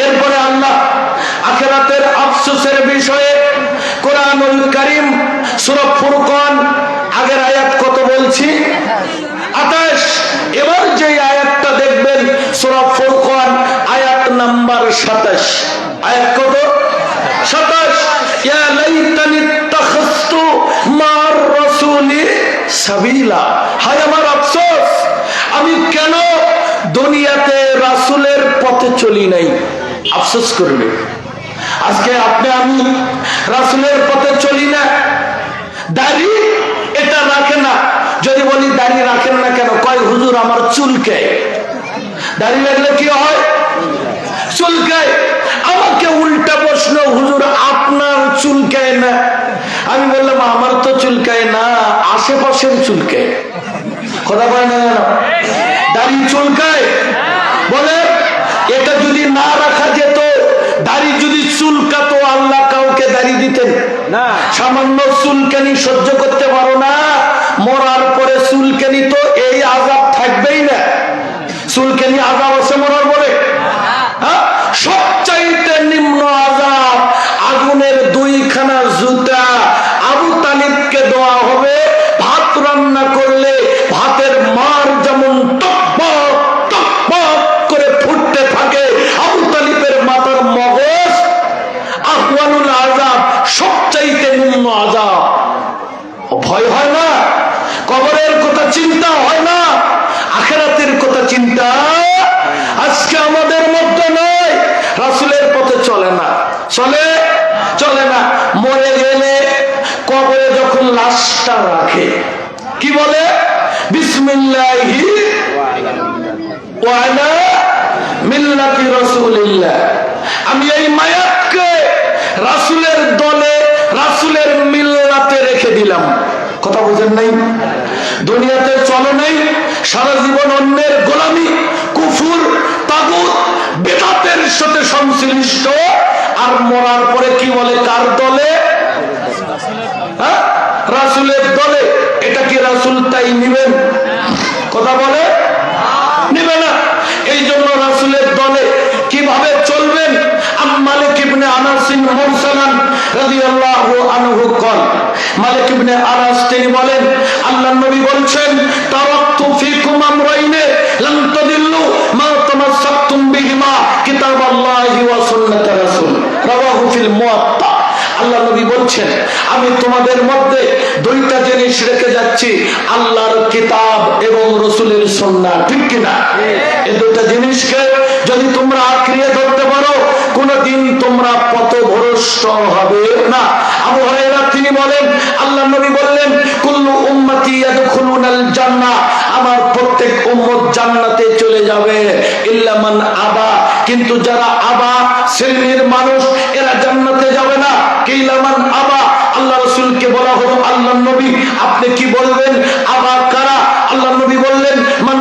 এরপরে আল্লাহ আখিরাতের আফসোসের বিষয়ে কোরআনুল কারীম সূরা ফুরকান আগের আয়াত কত বলছি? 28। এবার যে আয়াতটা দেখবেন সূরা ফুরকান আয়াত নাম্বার 27। আয়াত কত? 27। ইয়া লাইতানি ইত্তাখাযতু মা'আর রাসূলি সাবিলা, হায় আমার আফসোস, আমি কেন দুনিয়াতে রাসূলের পথে চলি নাই। আফসোস করবে। আজকে আপনি আমি রাসূলের পথে চলি না। দাড়ি এটা রাখে না, যদি বলি দাড়ি রাখেন না কেন, কয় হুজুর আমার চুলকায়। দাড়ি লাগলে কি হয়? চুলকায়। আমাকে উল্টা প্রশ্ন, হুজুর আপনার চুলকায় না? আমি বললাম আমার তো চুলকায় না, আশেপাশের চুলকায়। কথা বলে না, দাড়ি চুলকায়। বলে এটা যদি না রাখা যেত, দাড়ি যদি চুলকাতো, আল্লাহ কাউকে দাড়ি দিতেন না। সামান্য চুলকানি সহ্য করতে পারো না, মরার পরে চুলকানি তো এই আযাব থাকবেই না। চুলকানি আযাব আছে মরার পরে? সবচাইতে নিম্ন আযাব আগুনের 2খানা জুতা আবু তালিবকে দেওয়া হবে। ভাত রান্না করলে ভাতের মার যেমন টকবক টকবক করে ফুটতে থাকে, আবু তালিবের মাথার মগজ আহওয়ানুল আযাব, সবচাইতে নিম্ন আযাব। ভয় হয় না? কবরের কথা চিন্তা হয় না? আখিরাতের কথা চিন্তা আজকে আমাদের মধ্যে নয়। রাসূলের পথে চলে না, চলে না। মরে গেলে কবরে যখন লাশটা রাখে কি বলে? বিসমিল্লাহি ওয়া আলা মিল্লাতি রাসূলিল্লাহ, আমি এই মায়াতকে রাসূলের দলে, রাসূলের মিল্লাতে রেখে দিলাম। কথা বুঝেন নাই? দুনিয়াতে চলো নাই, সারা জীবন অন্যের গোলামি, কুফর, তাগুত, বিদআতের সাথে সংশ্লিষ্ট, আর মরার পরে কি বলে? কার দলে? রাসূলের দলে। এটা কি রাসূল তাই নিবেন? কথা বলে নিবে না। এই জন্য রাসূলের দলে কিভাবে চলবেন? মালিক ইবনে আনাস মুরসালান রাদিয়াল্লাহু আনহু قال, মালিক ইবনে আনাস তিনি বলেন আল্লাহর নবী বলছেন, তারাকতু ফিকুম আমরাইনে লান তাদিল্লু মা তামাসসাকতুম বিহিমা কিতাবাল্লাহি ওয়া সুন্নাত রাসূল, রাওয়াহু ফিল মুওয়াত্তা। আল্লাহ নবী বলছেন আমি তোমাদের মধ্যে 2টা জিনিস রেখে যাচ্ছি, আল্লাহর কিতাব এবং রাসূলের সুন্নাহ, ঠিক কি না? এই 2টা জিনিসকে যদি তোমরা আঁকড়িয়ে ধরতে পারো, কোনদিন তোমরা পথভ্রষ্ট হবে না। আবু হুরায়রা তিনি বলেন আল্লাহর নবী বললেন, কুল্লু উম্মতি ইয়াদখুলুনাল জান্নাহ, আমার প্রত্যেক উম্মত জান্নাতে চলে যাবে, ইল্লা মান আবা, কিন্তু যারা আবা শ্রেণীর মানুষ এরা জান্নাতে যাবে না। কিলা মান আবা, আল্লাহ রাসূলকে বলা হলো আল্লাহর নবী আপনি কি বলবেন আবা কারা? আল্লাহর নবী বললেন মান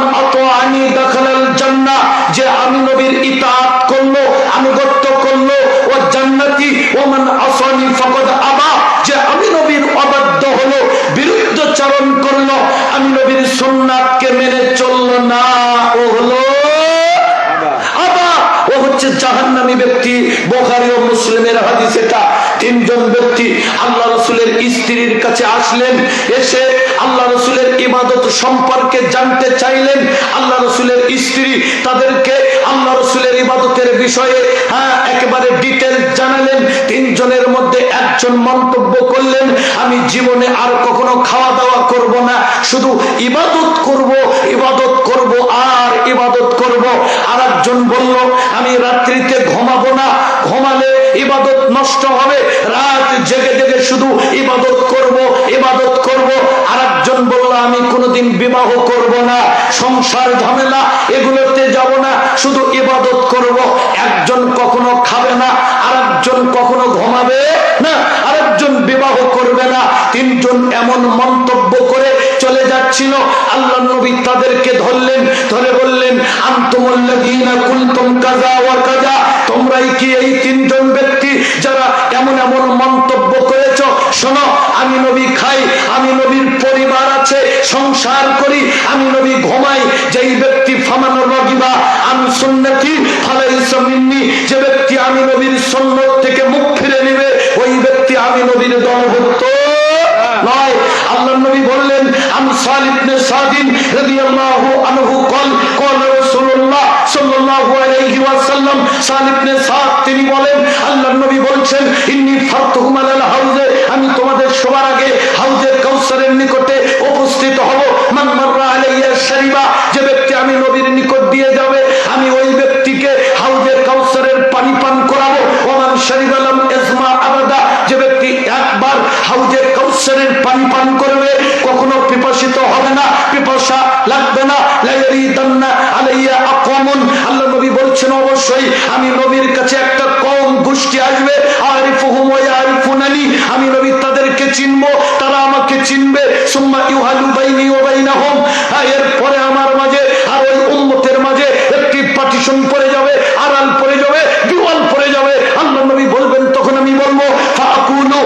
ব্যক্তি আল্লাহ রসুলের স্ত্রীর কাছে আসলেন, এসে আল্লাহ রসুলের ইবাদত সম্পর্কে জানতে চাইলেন। আল্লাহ রসুলের স্ত্রী তাদেরকে আল্লাহ রসুলের ইবাদতের বিষয়ে একেবারে ডিটেল জানালেন। তিনজনের মধ্যে একজন মন্তব্য করলেন, আমি জীবনে আর কখনো খাওয়া দাওয়া করব না, শুধু ইবাদত করব, ইবাদত করব আর ইবাদত করব। আর একজন বলল, আমি রাত্রিতে ঘুমাবো না, ঘুমালে ইবাদত নষ্ট হবে, রাত জেগে জেগে শুধু ইবাদত করব, ইবাদত করব। আর একজন বলল, আমি কোনোদিন বিবাহ করব না, সংসার ঝামেলা এগুলোতে যাব না, শুধু ইবাদত করব। একজন কখনো খাবে না, আর একজন কখনো ঘুমাবে না, আর একজন বিবাহ করবে না। তিনজন এমন মন্তব্য করে চলে যাচ্ছিল। আল্লাহ নবী তাদেরকে ধরলেন, ধরে বললেন, আনতুমুল্লাযীনা কুনতুম কাযা ওয়া কাযা, তোমরাই কি এই তিনজন ব্যক্তি যারা এমন এমন মন্তব্য করেছো? শোনো, আমি নবী খাই, আমি নবীর পরিবার আছে, সংসার করি, আমি নবী ঘুমাই। যেই ব্যক্তি ফামান রাগিবা আন সুন্নতি ফালাইসা মিন্নি, যে ব্যক্তি আমি নবীর সুন্নাত থেকে মুখ ফিরে নেবে, ওই ব্যক্তি আমি নবীর দলভুক্ত নয়। আল্লাহ নবী বললেন, আন সালিম ইবনে সাদিন রাদিয়াল্লাহু আনহু قال قال رسول الله সাল্লাল্লাহু আলাইহি ওয়াসাল্লাম, সালিম ইবনে সাদ তিনি বলেন, আল্লাহর নবী বলছেন, ইন্নী ফারতুহুম আলাল হাউজে, আমি তোমাদের সবার আগে হাউজে কাউসারের নিকটে উপস্থিত হব। মান মাররা আলাইয়া শারিবা, যে ব্যক্তি আমি নবীর নিকট দিয়ে যাবে, আমি ওই ব্যক্তিকে হাউজে কাউসারের পানি পান করাবো। ওমান শারিবা লাম ইজমা আবাদা, যে ব্যক্তি একবার হাউজে কাউসারের পানি পান করবে, কখনো পিপাসিত হবে না, পিপাসা লাগবে না। লা ইয়ারিদান্না আলাইয়া আকওয়ামুন, আল্লাহ নবী বলছেন, অবশ্যই আমি নবীর কাছে একটা কওম গোষ্ঠী আসবে, আরিফুহুম ওয়া ইয়ারিফুনানি, আমি নবী তাদেরকে চিনবো, তারা আমাকে চিনবে। সুম্মা ইউহালু বাইনি ওয়া বাইনাহুম, এরপরে আমার মাঝে আর ওই উম্মতের মাঝে একটি পার্টিশন পড়ে যাবে, আড়াল পড়ে যাবে, দেওয়াল পড়ে যাবে। আল্লাহ নবী বলবেন, তখন আমি বলবো, ফাআকুলু,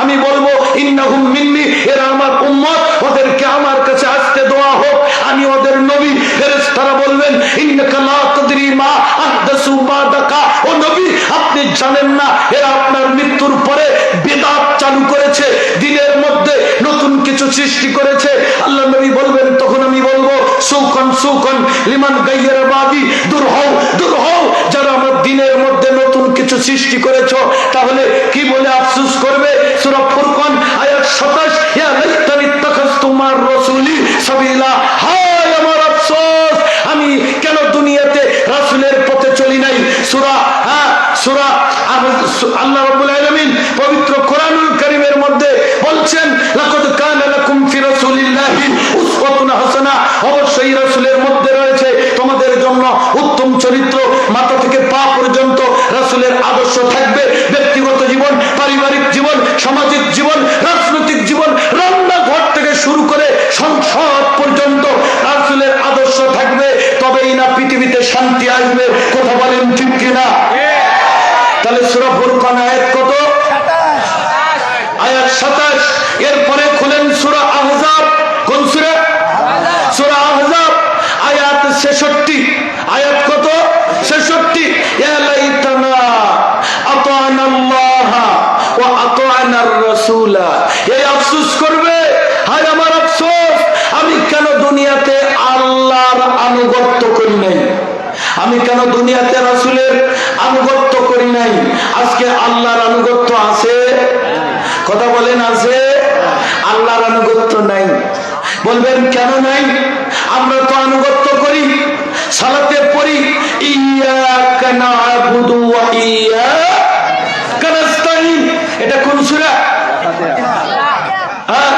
আমি বলবো, ইন্নাহুম মিন্নি, এরা আমার উম্মত, ওদেরকে আমার কাছে আসতে দেওয়া হোক, আমি ওদের নবী। ফেরেশতারা বলবেন, ইন্নাকা লা তাদরি মা আহদাসু বাদাকা, ও নবী আপনি জানেন না এরা আপনার মৃত্যুর পরে বিদআত চালু করেছে, দিনের মধ্যে নতুন কিছু সৃষ্টি করেছে। আল্লাহ নবী বলবেন, তখন আমি বলবো, সুকন সুকন লিমান গায়্যারা বাদি, দূর হও, দূর হও, যারা আমার দিনের মধ্যে নতুন কিছু সৃষ্টি করেছো। তাহলে কি বলে আফসোস করবে? সূরা ফুরকান আয়াত 27, ইয়া লাইতানি ইত্তাখাযতু মার রাসূলি সাবিলা, হায় আমার আফসোস, আমি কেন দুনিয়াতে রাসূলের পথে চলি নাই। সূরা আল্লাহ রাব্বুল আলামিন পবিত্র কোরআনুল কারীমের মধ্যে বলছেন, লাকাদ কানা লাকুম ফি রাসূলিল্লাহি উসওয়াতুন হাসানা, অবশ্যই রাসূলের মধ্যে রয়েছে তোমাদের জন্য উত্তম চরিত্র। মাথা থেকে পা পর্যন্ত রাসূলের আদর্শ থাকবে। ব্যক্তিগত জীবন, পারিবারিক জীবন, সামাজিক জীবন, রাজনৈতিক জীবন, রান্নাঘর থেকে শুরু করে সংসদ পর্যন্ত রাসূলের আদর্শ থাকবে, তবেই না পৃথিবীতে শান্তি আসবে। কথা বলেন ঠিক কিনা? তাহলে সূরা ফুরকান আয়াত কত? আয়াত 27। এরপরে খুলেন সূরা আহজাব। কোন সূরা? সূরা আহজাব আয়াত 66। আয়াত কত? 66। ইয়া লাইতানা আতানা আল্লাহ ওয়া আতানা আর-রাসূলা, এই আফসোস করবে, হায় আমার আফসোস, আমি কেন দুনিয়াতে আল্লাহর আনুগত্য করি নাই, আমি কেন দুনিয়াতে রাসূলের আনুগত্য করি নাই। আজকে আল্লাহর আনুগত্য আছে? কথা বলেন, আছে? আল্লাহর আনুগত্য নাই। বলবেন কেন নাই? আমরা তো আনুগত্য করি, সালাতে পড়ি, ইয়্যাকা না'বুদু ওয়া ইয়্যাকা নাস্তাঈন। এটা কোন সূরা?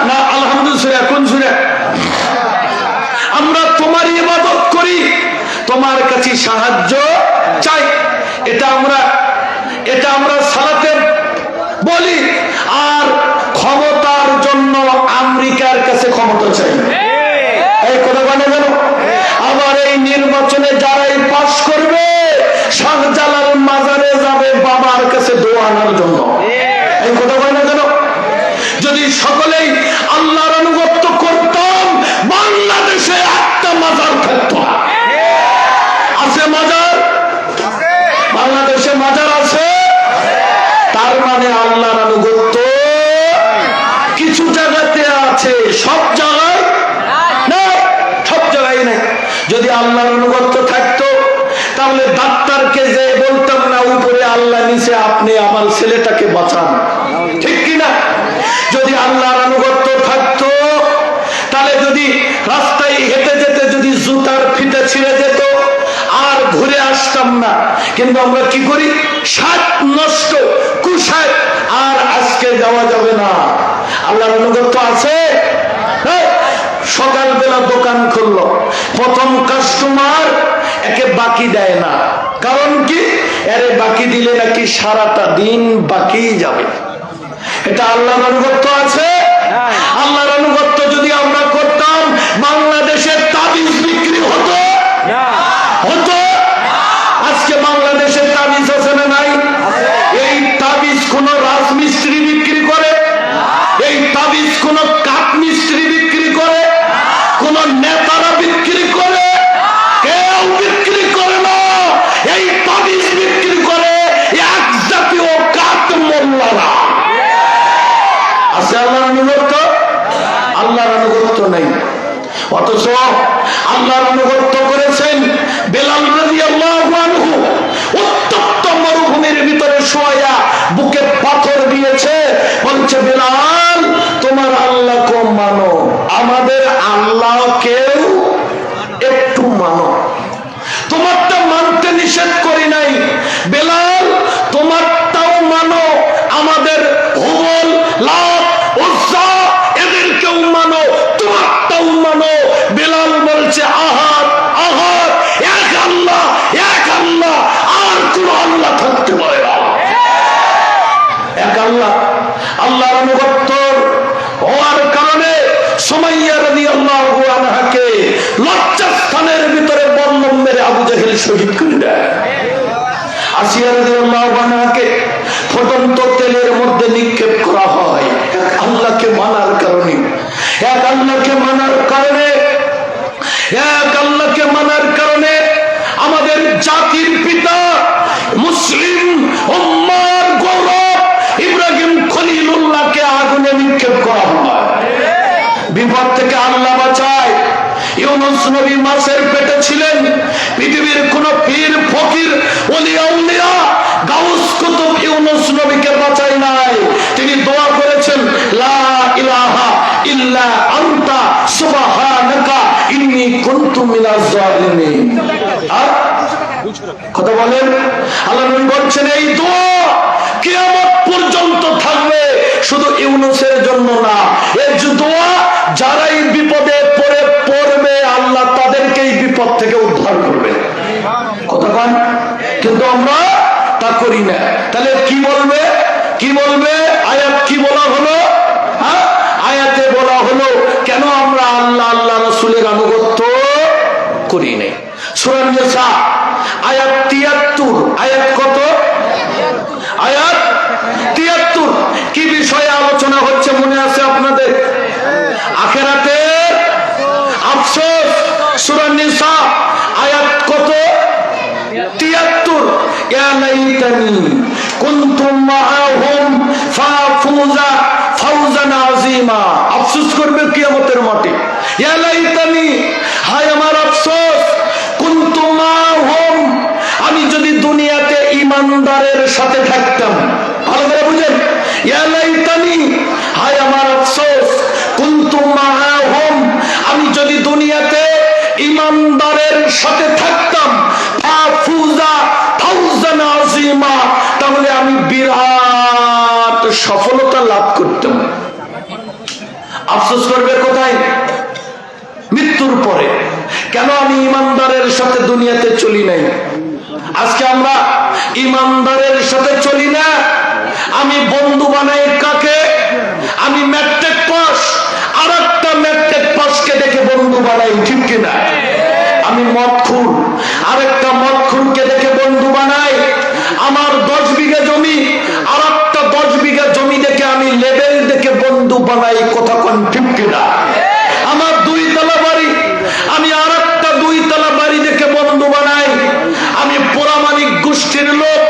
না, আলহামদুলিল্লাহ সূরা। কোন সূরা? আমরা তোমার ইবাদত করি, তোমার কাছে সাহায্য চাই। এটা আমরা সালাতে বলি। আর ক্ষমতার জন্য আমেরিকার কাছে ক্ষমতা চাই। এই কথা বলে গেল। আবার এই নির্বাচনে যারাই পাস করবে, শাহজালাল মাজারে যাবে বাবার কাছে দোয়া আনার জন্য। এই কথা বলে গেল। যদি সকলেই আল্লাহর আনুগত্য করতাম, বাংলাদেশে একটা মাজার থাকতো না। আছে মাজার? বাংলাদেশে মাজার আছে। তার মানে আল্লাহর আনুগত্য আছে, সব জায়গায় না, সব জায়গায় নেই। যদি আল্লাহর আনুগত্য থাকতো তাহলে ডাক্তারকে যে বলতাম না উপরে আল্লাহ নিচে আপনি আমার ছেলেটাকে বাঁচান, ঠিক কিনা? যদি আল্লাহর আনুগত্য থাকতো তাহলে যদি রাস্তায় হেঁটে যেতে যদি জুতার ফিতে ছিঁড়ে যেত আর ঘুরে আসতাম না। কিন্তু আমরা কি করি, সাত নষ্ট কুসায় আর আজকে যাওয়া যাবে না। আল্লাহর আনুগত্য আছে। সকালবেলা দোকান খুললো, প্রথম কাস্টমার একে বাকি দেয় না, কারণ কি, এরে বাকি দিলে নাকি সারাটা দিন বাকি যাবে। এটা আল্লাহর আনুগত্য আছে? আল্লাহর আনুগত্য যদি আমরা করতাম বাংলাদেশে তাবিজ বিক্রি হতো? হতো? আজকে বাংলাদেশে তাবিজ আছে না নাই? এই তাবিজ কোন রাজমিস্ত্রি বিক্রি করে? এই তাবিজ কোন কাঠ মিস্ত্রি বিক্রি করে? কোন নেতারা বিক্রি করে? কেউ বিক্রি করে না। এই তাবিজ বিক্রি করে এক জাতীয় কাঠ মোল্লারা। আছে আল্লাহর আনুগত্য? আল্লাহর আনুগত্য নেই। অথচ আল্লাহর আনুগত্য করেছেন বেলাল রাদিয়াল্লাহু আনহু। উত্তপ্ত মরুভূমির ভিতরে শোয়া বুকে পাথর দিয়েছে, বলছে বেলাল তোমার আল্লাহকে মানো, আমাদের আল্লাহকেও একটু মানো। তোমারটা মানতে নিষেধ করি নাই, বেলাল তোমারটাও মানো, আমাদের হুবল লাত উজ্জা এদেরকেও মানো, তোমারটাও মানো। বেলাল বলছে আহাদ আহাদ, এক আল্লাহ এক আল্লাহ, আর কোন আল্লাহ থাকতে পারে না, এক আল্লাহ। আল্লাহর আনুগত্য হওয়ার কারণে সুমাইয়া রাদিয়াল্লাহু আনহাকে লজ্জাস্থানের ভিতরে বল্লম মেরে আবু জাহেল শহীদ করে দেয়। আসিয়া রাদিয়াল্লাহু আনহাকে ফুটন্ত তেলের মধ্যে নিক্ষেপ করা হয় এক আল্লাহকে মানার কারণে। এক আল্লাহকে মানার কারণে, এক আল্লাহকে মানার কারণে আমাদের জাতির পিতা মুসলিম উম্মার গৌরব ইব্রাহিম খলিলুল্লাহকে আগুনে নিক্ষেপ করা হয়। বিপদ থেকে আল্লাহ বাঁচায়। ইউনূস নবী মাছের পেটে ছিলেন। পৃথিবীর কোন পীর ফকির ওলিয়া উলিয়া গাউস কুতুব ইউনূস নবীকে বাঁচায় নাই। তিনি দোয়া করেছেন লা ইলাহা ইল্লা আনতা সুবহানাকা ইন্নী কুনতু মিনাজ জালিমিন। আর কথা বলেন, আল্লাহ নবী বলছেন এই দোয়া কিয়ামত পর্যন্ত থাকবে, শুধু ইউনূসের জন্য না। এই দোয়া যারাই বিপদে পড়বে আল্লাহ তাদেরকেই বিপদ থেকে উদ্ধার করবে। কথা বলেন, কিন্তু আমরা তা করি না। তাহলে কি বলবে, কি বলবে? আয়াত কি বলা হলো? আয়াতে বলা হলো কেন আমরা আল্লাহ আল্লাহ রাসূলের আনুগত্য করি নাই। সূরা নিসা আয়াত 73। আয়াত কত? আয়াত 73। কি বিষয়ে আলোচনা হচ্ছে মনে আছে আপনাদের? আখিরাতের আফসোস। সূরা নিসা আয়াত কত? 73। ইয়া লাইতানি কুনতু মাআহুম ফাফুজা ফাওজান আযীমা। আফসোস করবে কিয়ামতের মাঠে। ইয়া লাইতানি, হায় আমার আফসোস, কুনতু মাআহুম, আমি যদি দুনিয়াতে ঈমানদারের সাথে থাকতাম। ভালো করে বুঝেন, ইয়া লাইতানি, হায় আমার আফসোস, কুনতু মাআহুম, আমি যদি দুনিয়াতে ঈমানদারের সাথে থাকতাম, ফাফুজা ফাওজান আযীমা, তাহলে আমি বিরাট সফলতা লাভ করতাম। আফসোস করবে কোথায়? মৃত্যুর পরে। কেন আমি ঈমানদারের সাথে দুনিয়াতে চলি নাই? আজকে আমরা ঈমানদারের সাথে চলি না। আমি বন্ধু বানাই কাকে? আমি ম্যাট্রিক পাস আর একটা ম্যাট্রিক পাসকে দেখে বন্ধু বানাই, ঠিক কিনা? আমি মদখুর আরেকটা মদখুরকে দেখে বন্ধু বানাই। আমার 10 বিঘা জমি আর একটা 10 বিঘা জমি দেখে আমি লেভেল দেখে বন্ধু বানাই। কথা কোন ঠিক কিনা? আমার 2 তলা বাড়ি, আমি আর একটা 2 তলা বাড়ি দেখে বন্ধু বানাই। আমি পোড়ামানিক গোষ্ঠীর লোক,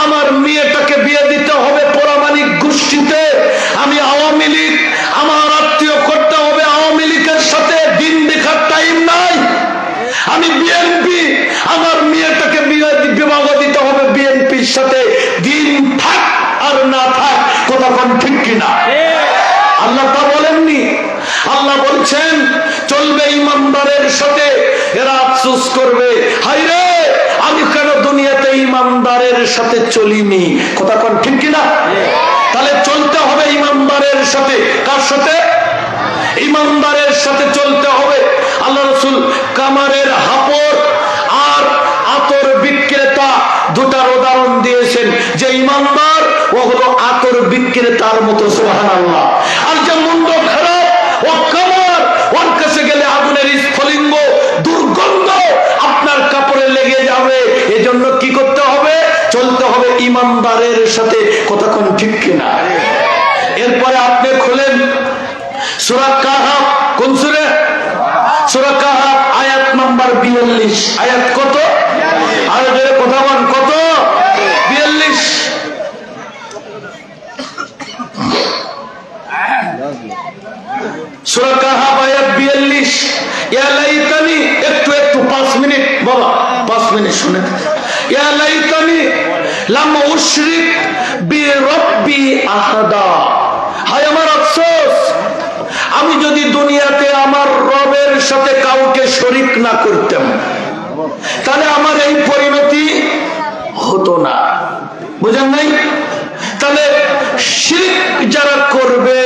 আমার মেয়েটাকে বিয়ে দিতে হবে পোড়ামানিক গোষ্ঠীতে। আমি আওয়ামী লীগ, আমার আত্মীয় করতে আমি বিএনপি, আমার মেয়েটাকে বিবাহ দিতে হবে বিএনপির সাথে, দিন থাক আর না থাক, কথা কোন ঠিক কিনা? আল্লাহ তা বলেননি। আল্লাহ বলছেন চলবে ইমানদারের সাথে, এরা আফসোস করবে, হায়রে আমি কেন দুনিয়াতে ইমানদারের সাথে চলিনি, কথা কোন ঠিক কিনা? তাহলে চলতে হবে ইমানদারের সাথে। কার সাথে? ইমানদারের সাথে চলতে হবে। আল্লাহ রাসূল কামারের হাপড় আর আতর বিক্রেতা দুটার উদাহরণ দিয়েছেন, যে ইমানদার ও হলো আতর বিক্রেতার মতো, সুবহানাল্লাহ। আর যে মন্দ খারাপ ও কামার, ওর কাছে গেলে আগুনের স্ফুলিঙ্গ দুর্গন্ধ আপনার কাপড়ে লেগে যাবে। এজন্য কি করতে হবে? চলতে হবে ইমানদারের সাথে, কথা কোন ঠিক কিনা? এরপরে আপনি খুলেন সূরা কাহফ। কোন সূরা? সূরা কাহফ আয়াত নাম্বার 42। আয়াত কত? আর জোরে কথা বল, কত? 42। সূরা কাহফ আয়াত 42। ইয়া লাইতানি, একটু 5 মিনিট বাবা, 5 মিনিট শুনেন। ইয়া লাইতানি লাম উশরিক বিরাব্বি আহাদা, হায় আমার আফসোস, আমি যদি দুনিয়াতে আমার রবের সাথে কাউকে শরীক না করতাম, তাহলে আমার এই পরিণতি হতো না। বুঝেন নাই? তাহলে শিরক যারা করবে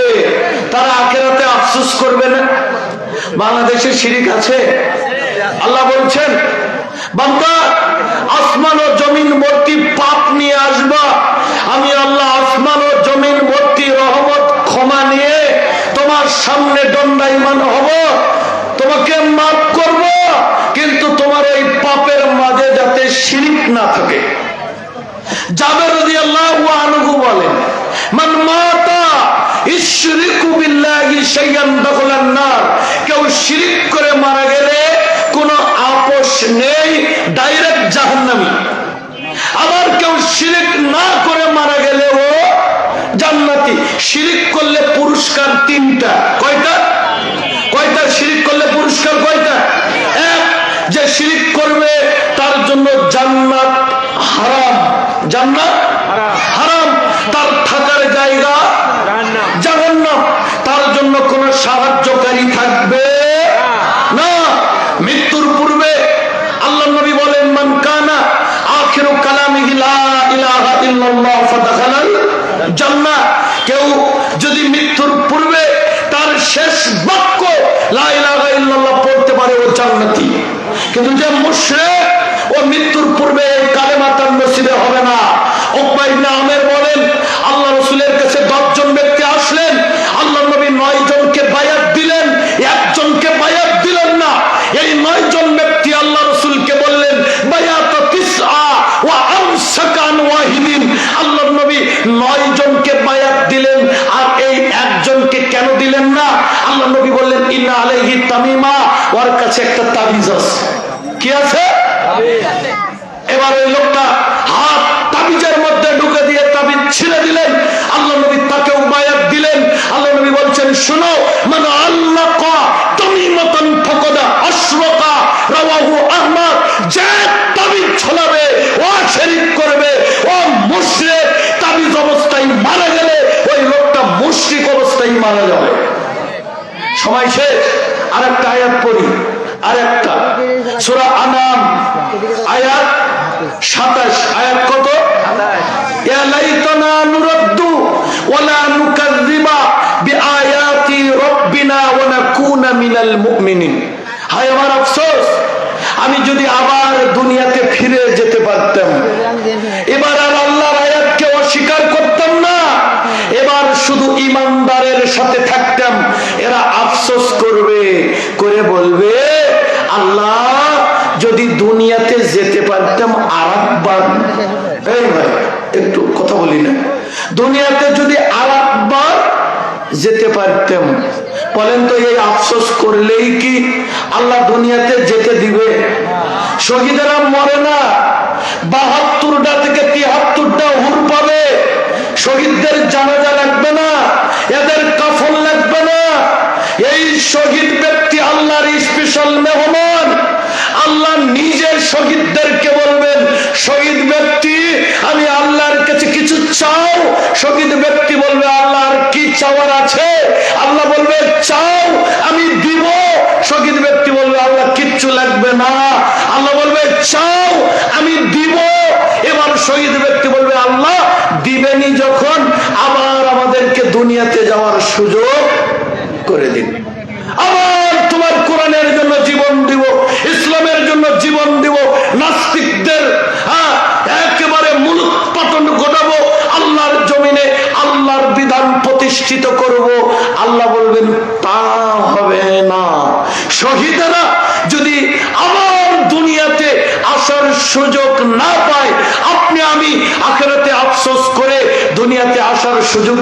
তারা আখিরাতে আফসোস করবে না। বাংলাদেশে শিরক আছে? আল্লাহ বলছেন বান্দা আসমান ও জমিন ভর্তি পাপ নিয়ে আসবা, আমি আল্লাহ আসমান ও জমিন ভর্তি রহমত ক্ষমা নিয়ে তোমার সামনে দণ্ডায়মান হব, তোমাকে মাফ করব, কিন্তু তোমার এই পাপের মাঝে যাতে শিরক না থাকে। জাবের রাদিয়াল্লাহু আনহু বলেন, মান মাতা ইশরিকু বিল্লাহি শাইআন দাখালান নার, কেউ শিরক করে মারা গেলে কোনো আপোষ নেই, ডাইরেক্ট জাহান্নামী। আবার কেউ শিরক না করে মারা গেলে ও জান্নাতি। শিরক করলে পুরস্কার 3টা। কয়টা? কয়টা? শিরক করলে পুরস্কার কয়টা? এক, যে শিরক করবে তার জন্য জান্নাত হারাম, জান্নাত হারাম, তার থাকার জায়গা জাহান্নাম, তার জন্য কোন সাহায্যকারী থাকবে না। মৃত্যুর পূর্বে আল্লাহ নবী বলেন, মান কানা আখিরু কালামিহি লা ইলাহা ইল্লাল্লাহ ফাদাখালাল জান্নাহ, কেউ যদি মৃত্যুর পূর্বে তার শেষ বাক্য লা ইলাহা ইল্লাল্লাহ পড়তে পারে ও জান্নাতি। কিন্তু যে মুশরিক ও মৃত্যুর পূর্বে এই কালেমা তার নসিবে হবে না। উকবা ইবনে আমের বলেন, আল্লাহ রাসূলের কাছে 10 জন ব্যক্তি আসলেন, আল্লাহ নবী 9 জনকে বায়াত দিলেন, একজনকে বায়াত দিলেন না। এই 9 জন ব্যক্তি আল্লাহ রাসূলকে বললেন বায়াত তিসআ ওয়া আমসাকা আন ওয়াহিদিন, আল্লাহ নবী 9 জনকে বায়াত দিলেন আর এই একজনকে কেন দিলেন না? আল্লাহ নবী বললেন ইন্না আলাইহি তামিমা, ওর কাছে একটা তাবিজ আছে। কি আছে? এবার ওই লোকটা হাত তাবিজের মধ্যে ঢুকে দিয়ে তাবিজ ছিঁড়ে দিলেন, আল্লাহ নবী তাকেও বায়াত দিলেন। আল্লাহ নবী বলছেন শোনো, মান আল্লাকা তামিমাতান ফাকাদা আশরাকা, রাওয়াহু আহমদ, যে তাবিজ ঝোলাবে ও শিরক করবে, ও মুশরিক, তাবিজ অবস্থায় মারা গেলে ওই লোকটা মুশরিক অবস্থায় মারা যাবে। সময় শেষ। আরেকটা আয়াত পড়ি, আরেকটা সূরা আনাম আয়াত 27। আয়াত কত? ইয়া লাইতানা নুরাদ্দু ওয়া লা নুকাযযিবা বিআয়াতি রাব্বিনা ওয়া নাকুনা মিনাল মুমিনিন, হায় আমার আফসোস, আমি যদি আবার দুনিয়াতে ফিরে যেতে পারতাম, এবার আর আল্লাহর আয়াতকে অস্বীকার করতাম না, এবার শুধু ইমানদারের সাথে থাকতাম। এরা আফসোস করবে, করে বলবে আল্লাহ যদি দুনিয়াতে যেতে পারতাম আরেকবার, এই ভাই একটু কথা বলি না, দুনিয়াতে যদি আরেকবার যেতে পারতাম, বলেন তো এই আফসোস করলেই কি আল্লাহ দুনিয়াতে যেতে দিবে? শহীদেরা মরে না, 72টা থেকে 73টা হুর পাবে। শহীদদের জানাজা লাগবে না, এদের কাফন লাগবে না। এই শহীদ ব্যক্তি আল্লাহর স্পেশাল মেহমান। আল্লাহ শহীদদেরকে বলবেন, শহীদ ব্যক্তি আমি আল্লাহর কাছে কিছু চাও। শহীদ ব্যক্তি বলবে আল্লাহর কি চাওয়ার আছে? আল্লাহ বলবে চাও আমি দিব। শহীদ ব্যক্তি বলবে আল্লাহ কিচ্ছু লাগবে না। আল্লাহ বলবে চাও আমি দিব। এবার শহীদ ব্যক্তি বলবে আল্লাহ দিবেনি যখন, আবার আমাদেরকে দুনিয়াতে যাওয়ার সুযোগ করে দিন। আবার তোমার কোরআনের জন্য জীবন দিব, ইসলামের জন্য জীবন দিব, নাস্তিকদের একেবারে মূলোৎপাটন ঘটাবো, আল্লাহর জমিনে আল্লাহর বিধান প্রতিষ্ঠিত করব। আল্লাহ বলবেন তা হবে না। শহীদেরা যদি আবার দুনিয়াতে আসার সুযোগ না পায়, আপনি আমি আখিরাতে আফসোস করে দুনিয়াতে আসার সুযোগ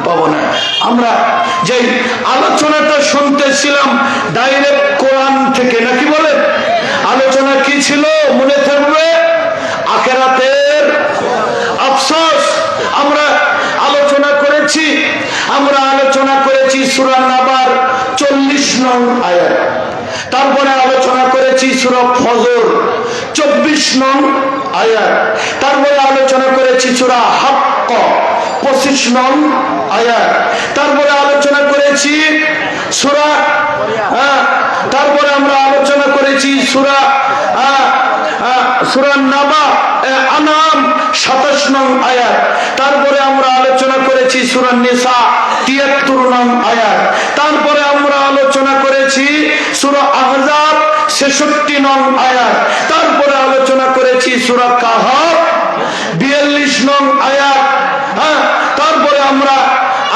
পাবো না। আমরা যে আলোচনাটা শুনতেছিলাম ডাইরেক্ট কোরআন থেকে, নাকি বলেন? আলোচনা কি ছিল মনে থাকবে? আখিরাতের আফসোস। আমরা আলোচনা করেছি সূরা নাবার 40 নং আয়াত। তারপরে আলোচনা করেছি সূরা ফজর 24 নং আয়াত। তারপরে আলোচনা করেছি সূরা হাক্ক 25 নং আয়াত। তারপরে আলোচনা করেছি তারপরে আমরা আলোচনা করেছি সূরা নাবা আনাম 27 নং আয়াত। তারপরে আমরা আলোচনা করেছি সূরা নিসা 73 নং আয়াত। তারপরে আমরা আলোচনা করেছি সূরা আহজাব 66 নং আয়াত। তারপরে আলোচনা করেছি সূরা কাহফ 42 নং আয়াত। তারপরে আমরা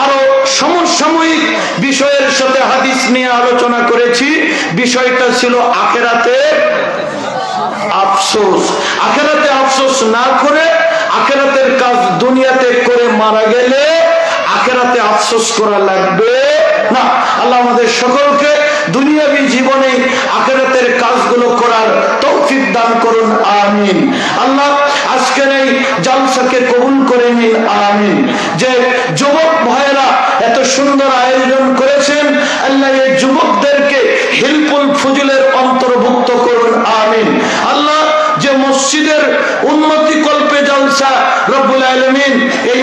আরো সমসাময়িক বিষয়ের সাথে হাদিস নিয়ে আলোচনা করেছি। বিষয়টা ছিল আখিরাতে আফসোস। আখিরাতে আফসোস না করে আখিরাতের কাজ দুনিয়াতে করে মারা গেলে আখিরাতে আফসোস করা লাগবে না। আল্লাহ আমাদের সকলকে দুনিয়াবী জীবনে আখিরাতের কাজগুলো করার তৌফিক দান করুন, আমিন। আল্লাহ আজকের এই জালসাকে কবুল করে নিন, আমিন। যে যুবক ভাইয়েরা এত সুন্দর আয়োজন করেছেন, আল্লাহ এই যুবকদেরকে হিলফুল ফুজুলের অন্তর্ভুক্ত করুন, আমিন। আল্লাহ যে মসজিদের উন্নতি কল্পে জালসা রব্বুল আলামিন এই